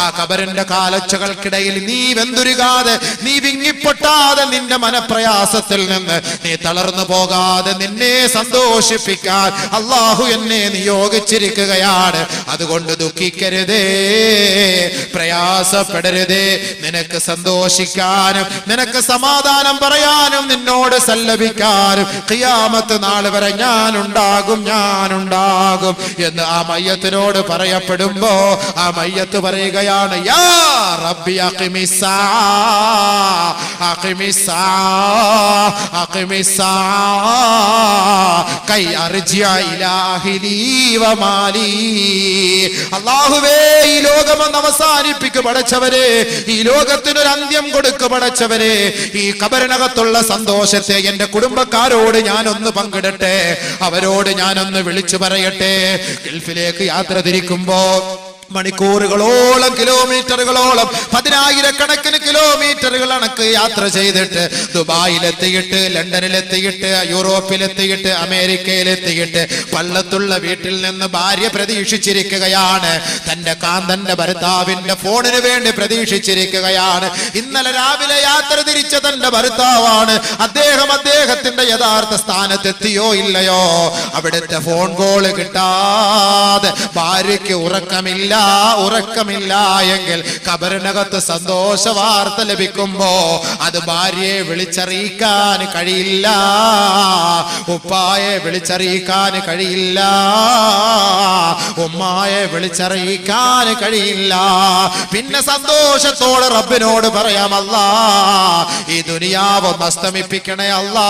ആ ഖബറിന്റെ കാലച്ചകൾക്കിടയിൽ നീ വെന്തുരുകാതെ, നീ വിങ്ങിപ്പൊട്ടാതെ, നിന്റെ മനപ്രയാസത്തിൽ നിന്ന് നീ തളർന്നു പോകാതെ നിന്നെ സന്തോഷിപ്പിക്കാൻ അല്ലാഹു എന്നെ നിയോഗിച്ചിരിക്കുകയാണ്. അതുകൊണ്ട് ദുഃഖിക്കരുതേ, പ്രയാസപ്പെടരുതേ. നിനക്ക് സന്തോഷിക്കാനും നിനക്ക് സമാധാനം പറയാനും നിന്നോട് സല്ലപിക്കാനും ഖിയാമത്ത് നാൾ വരെ ഞാനുണ്ടാകും എന്ന് ആ മയ്യത്തിനോട് പറയപ്പെടുമ്പോ ആ മയ്യത്ത് പറയുകയാണ്, യാ റബ്ബി അഖിമിസ്സാ കൈ അർജിഅ ഇലാ അഹ്ലി വമാലി. അല്ലാഹുവേ, ഈ ലോകമൊന്ന് അവസാനിപ്പിക്കു പടച്ചവരെ, ഈ ലോകത്തിനൊരു അന്ത്യം കൊടുക്കു പടച്ചവരെ. ഈ ഖബറിനകത്തുള്ള സന്തോഷത്തെ എന്റെ കുടുംബക്കാരോട് ഞാനൊന്ന് പങ്കിടട്ടെ, അവരോട് ഞാനൊന്ന് വിളിച്ചു പറയട്ടെ. ഗൾഫിലേക്ക് യാത്ര തിരിക്കുമ്പോ മണിക്കൂറുകളോളം, കിലോമീറ്ററുകളോളം, 10,000-കണക്കിന് കിലോമീറ്ററുകൾ കണക്ക് യാത്ര ചെയ്തിട്ട് ദുബായിലെത്തിയിട്ട്, ലണ്ടനിലെത്തിയിട്ട്, യൂറോപ്പിലെത്തിയിട്ട്, അമേരിക്കയിലെത്തിയിട്ട് പള്ളത്തുള്ള വീട്ടിൽ നിന്ന് ഭാര്യ പ്രതീക്ഷിച്ചിരിക്കുകയാണ്. തന്റെ കാന്തന്റെ ഭർത്താവിന്റെ ഫോണിന് വേണ്ടി പ്രതീക്ഷിച്ചിരിക്കുകയാണ്. ഇന്നലെ രാവിലെ യാത്ര തിരിച്ച തന്റെ ഭർത്താവാണ്. അദ്ദേഹത്തിന്റെ യഥാർത്ഥ സ്ഥാനത്തെത്തിയോ ഇല്ലയോ? അവിടുത്തെ ഫോൺ കോള് കിട്ടാതെ ഭാര്യയ്ക്ക് ഉറക്കമില്ല എങ്കിൽ ഖബറിനകത്ത് സന്തോഷ വാർത്ത ലഭിക്കുമ്പോ അത് ഭാര്യയെ വിളിച്ചറിയിക്കാൻ കഴിയില്ല, ഉപ്പായെ വിളിച്ചറിയിക്കാൻ കഴിയില്ല, ഉമ്മായെ വിളിച്ചറിയിക്കാൻ കഴിയില്ല. പിന്നെ സന്തോഷത്തോടെ റബ്ബിനോട് പറയാം, അല്ലാ ഈ ദുനിയാവ് ഒന്ന് അസ്തമിപ്പിക്കണേ അല്ലാ,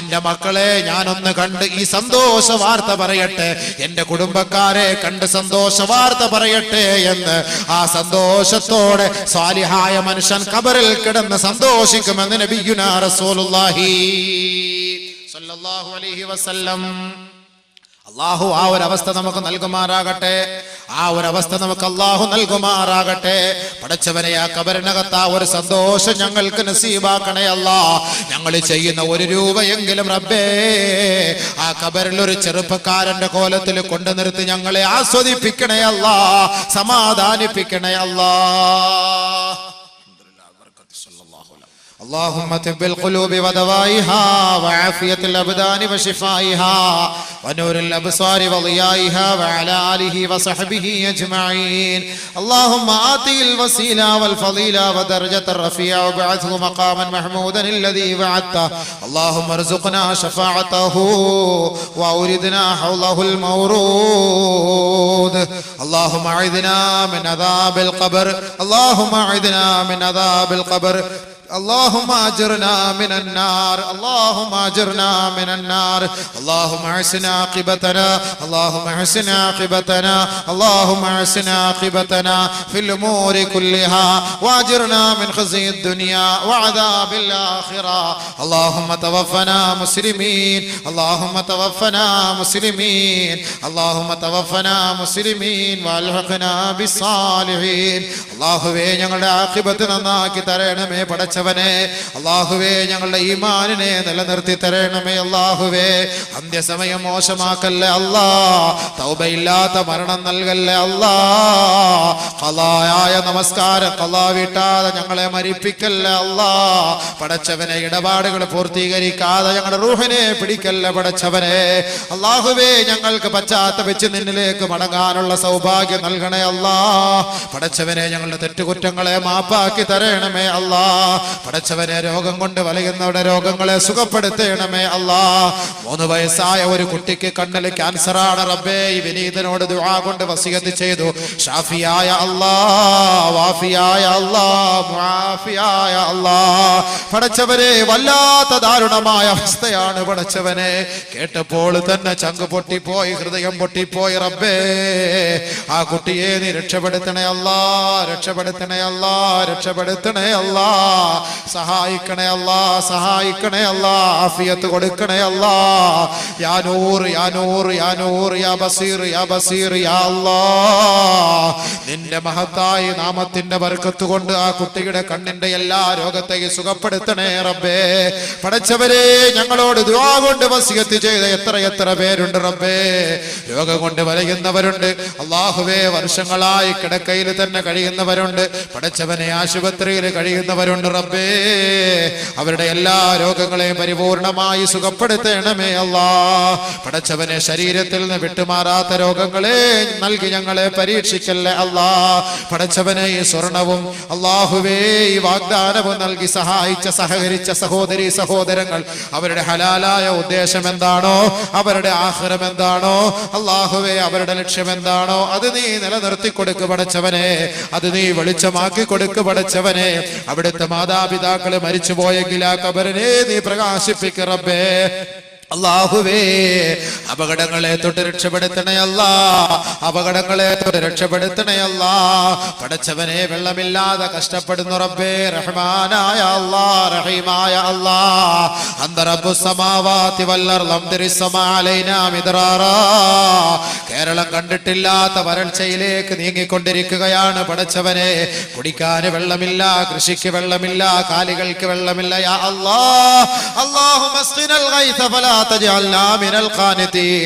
എന്റെ മക്കളെ ഞാനൊന്ന് കണ്ട് ഈ സന്തോഷ വാർത്ത പറയട്ടെ, എന്റെ കുടുംബക്കാരെ കണ്ട് സന്തോഷ വാർത്ത പറയട്ടെ എന്ന് ആ സന്തോഷത്തോടെ സ്വാലിഹായ മനുഷ്യൻ ഖബറിൽ കിടന്ന് സന്തോഷിക്കുമെന്ന് നബിയുനാ റസൂലുള്ളാഹി സ്വല്ലല്ലാഹു അലൈഹി വസല്ലം. അല്ലാഹു ആ ഒരു അവസ്ഥ നമുക്ക് നൽകുമാറാകട്ടെ, ആ ഒരു അവസ്ഥ നമുക്ക് അല്ലാഹു നൽകുമാറാകട്ടെ. പടച്ചവനെ, ആ ഖബറിനകത്ത് ആ ഒരു സന്തോഷം ഞങ്ങൾക്ക് നസീബാക്കണേ അല്ലാ. ഞങ്ങൾ ചെയ്യുന്ന 1 രൂപയെങ്കിലും റബ്ബേ ആ ഖബറിൽ ഒരു ചെറുപ്പക്കാരന്റെ കോലത്തിൽ കൊണ്ടു നിർത്തി ഞങ്ങളെ ആസ്വദിപ്പിക്കണേ അല്ലാ, സമാധാനിപ്പിക്കണേ അല്ലാ. اللهم طب القلوب ودوائها وعافية الأبدان وشفائها ونور الأبصار وضيائها وعلى آله وصحبه أجمعين. اللهم آتي الوسيلة والفضيلة ودرجة الرفيع وابعثه مقاما محمودا الذي وعدته. اللهم ارزقنا شفاعته وأوردنا حوضه المورود. اللهم أعذنا من عذاب القبر، اللهم أعذنا من عذاب القبر. اللهم اجرنا من النار، اللهم اجرنا من النار. اللهم احسن عاقبتنا، اللهم احسن عاقبتنا، اللهم احسن عاقبتنا في الامور كلها واجرنا من خزي الدنيا وعذاب الاخره. اللهم توفنا مسلمين، اللهم توفنا مسلمين، اللهم توفنا مسلمين والحقنا بالصالحين. അല്ലാഹുവേ, ഞങ്ങളുടെ ആഖിബത്ത് നന്നാക്കി തരണമേ പടച്ചവനെ. അല്ലാഹുവേ, ഞങ്ങളുടെ ഈമാനിനെ നിലനിർത്തി തരണമേ അല്ലാഹുവേ. അന്ത്യസമയം മോശമാക്കല്ലേ അല്ലാ, തൗബയില്ലാത്ത മരണം നൽകല്ലേ അല്ലാ. ഖളായായ നമസ്കാരം ഖളാ വീട്ടാതെ ഞങ്ങളെ മരിപ്പിക്കല്ലേ അല്ലാ. പടച്ചവനെ, ഇടപാടുകൾ പൂർത്തീകരിക്കാതെ ഞങ്ങളുടെ റൂഹിനെ പിടിക്കല്ലേ പടച്ചവനെ. അല്ലാഹുവേ, ഞങ്ങൾക്ക് പശ്ചാത്തപിച്ച് നിന്നിലേക്ക് മടങ്ങാനുള്ള സൗഭാഗ്യം നൽകണേ അല്ലാ. പടച്ചവനെ, ഞങ്ങളുടെ തെറ്റുകുറ്റങ്ങളെ മാപ്പാക്കി തരണമേ അല്ലാ. പടച്ചവനെ, രോഗം കൊണ്ട് വലയുന്നവരുടെ രോഗങ്ങളെ സുഖപ്പെടുത്തണമേ അല്ലാ. 3 വയസ്സായ ഒരു കുട്ടിക്ക് കണ്ണിൽ ക്യാൻസറാണ് റബ്ബേ. ഈ വിനീതനോട് ദുആ കൊണ്ട് വസിയത്ത് ചെയ്തു. ഷാഫിയായ അല്ലാ, വാഫിയായ അല്ലാ, മുആഫിയായ അല്ലാ. പടച്ചവനെ, വല്ലാത്ത ദാരുണമായ അവസ്ഥയാണ് പടച്ചവനെ. കേട്ടപ്പോൾ തന്നെ ചങ്ക് പൊട്ടിപ്പോയി, ഹൃദയം പൊട്ടിപ്പോയി റബ്ബേ. ആ കുട്ടിയെ നീ രക്ഷപ്പെടുത്തണേ അല്ലാ, രക്ഷപ്പെടുത്തണേ അല്ലാ, രക്ഷപ്പെടുത്തണേ അല്ലാ. സഹായിക്കണേ അല്ലാ, സഹായിക്കണേ അല്ലാ, ആഫിയത്ത് കൊടുക്കണേ അല്ലാ. യാ നൂർ യാ നൂർ യാ നൂർ യാ ബസീർ യാ ബസീർ യാ അല്ലാ. നിന്റെ മഹത്തായ നാമത്തിന്റെ ബർക്കത്ത് കൊണ്ട് ആ കുട്ടിയുടെ കണ്ണിന്റെ എല്ലാ രോഗത്തെയും സുഖപ്പെടുത്തണേ റബ്ബേ. പടച്ചവരെ, ഞങ്ങളോട് ദുആ കൊണ്ട് വസിയത്ത് ചെയ്ത എത്ര പേരുണ്ട് റബ്ബേ. രോഗം കൊണ്ട് വലയുന്നവരുണ്ട് അല്ലാഹുവേ, വർഷങ്ങളായി കിടക്കയിൽ തന്നെ കഴിയുന്നവരുണ്ട് പടച്ചവനെ, ആശുപത്രിയിൽ കഴിയുന്നവരുണ്ട് റബ്ബേ. അവരുടെ എല്ലാ രോഗങ്ങളെയും പരിപൂർണമായി സുഖപ്പെടുത്തണമേ അല്ലാ. പടച്ചവനെ, ശരീരത്തിൽ നിന്ന് വിട്ടുമാറാത്ത രോഗങ്ങളെ നൽകി ഞങ്ങളെ പരീക്ഷിക്കല്ലേ അല്ലാ. പടച്ചവനെ, ഈ സ്വർണവും അല്ലാഹുവേ ഈ വാഗ്ദാനവും നൽകി സഹായിച്ച സഹകരിച്ച സഹോദരി സഹോദരങ്ങൾ, അവരുടെ ഹലാലായ ഉദ്ദേശം എന്താണോ, അവരുടെ ആഖിറം എന്താണോ അല്ലാഹുവേ, അവരുടെ ലക്ഷ്യം എന്താണോ അത് നീ നിലനിർത്തി കൊടുക്ക് പടച്ചവനെ, അത് നീ വെളിച്ചമാക്കി കൊടുക്ക് പടച്ചവനെ. അവിടുത്തെ മാതാപിതാക്കള് മരിച്ചുപോയെങ്കിൽ ആ ഖബറിനെ നീ പ്രകാശിപ്പിക്ക് റബ്ബേ. അല്ലാഹുവേ, അപകടങ്ങളെ തൊട്ട് രക്ഷപ്പെടുത്തണേ അല്ലാ, അപകടങ്ങളെ തൊട്ട് രക്ഷപ്പെടുത്തണേ അല്ലാ. പടച്ചവനെ, വെള്ളമില്ലാതെ കഷ്ടപ്പെടുന്നു റബ്ബേ. റഹ്മാനായ അല്ലാ, റഹീമായ അല്ലാ, അന്ത റബ്ബുസ് സമാവാതി വൽ അർള് അംതിരിസ് സമാ അലൈനാ മിദ്റാറാ. കേരളം കണ്ടിട്ടില്ലാത്ത വരൾച്ചയിലേക്ക് നീങ്ങിക്കൊണ്ടിരിക്കുകയാണ് പടച്ചവനെ. കുടിക്കാൻ വെള്ളമില്ല, കൃഷിക്ക് വെള്ളമില്ല, കാലികൾക്ക് വെള്ളമില്ല. യാ അല്ലാ, അല്ലാഹുമ്മ അസ്ഖിനൽ ഗൈസ ഫലാ തജഅൽനാ മിനൽ ഖാനിതീൻ.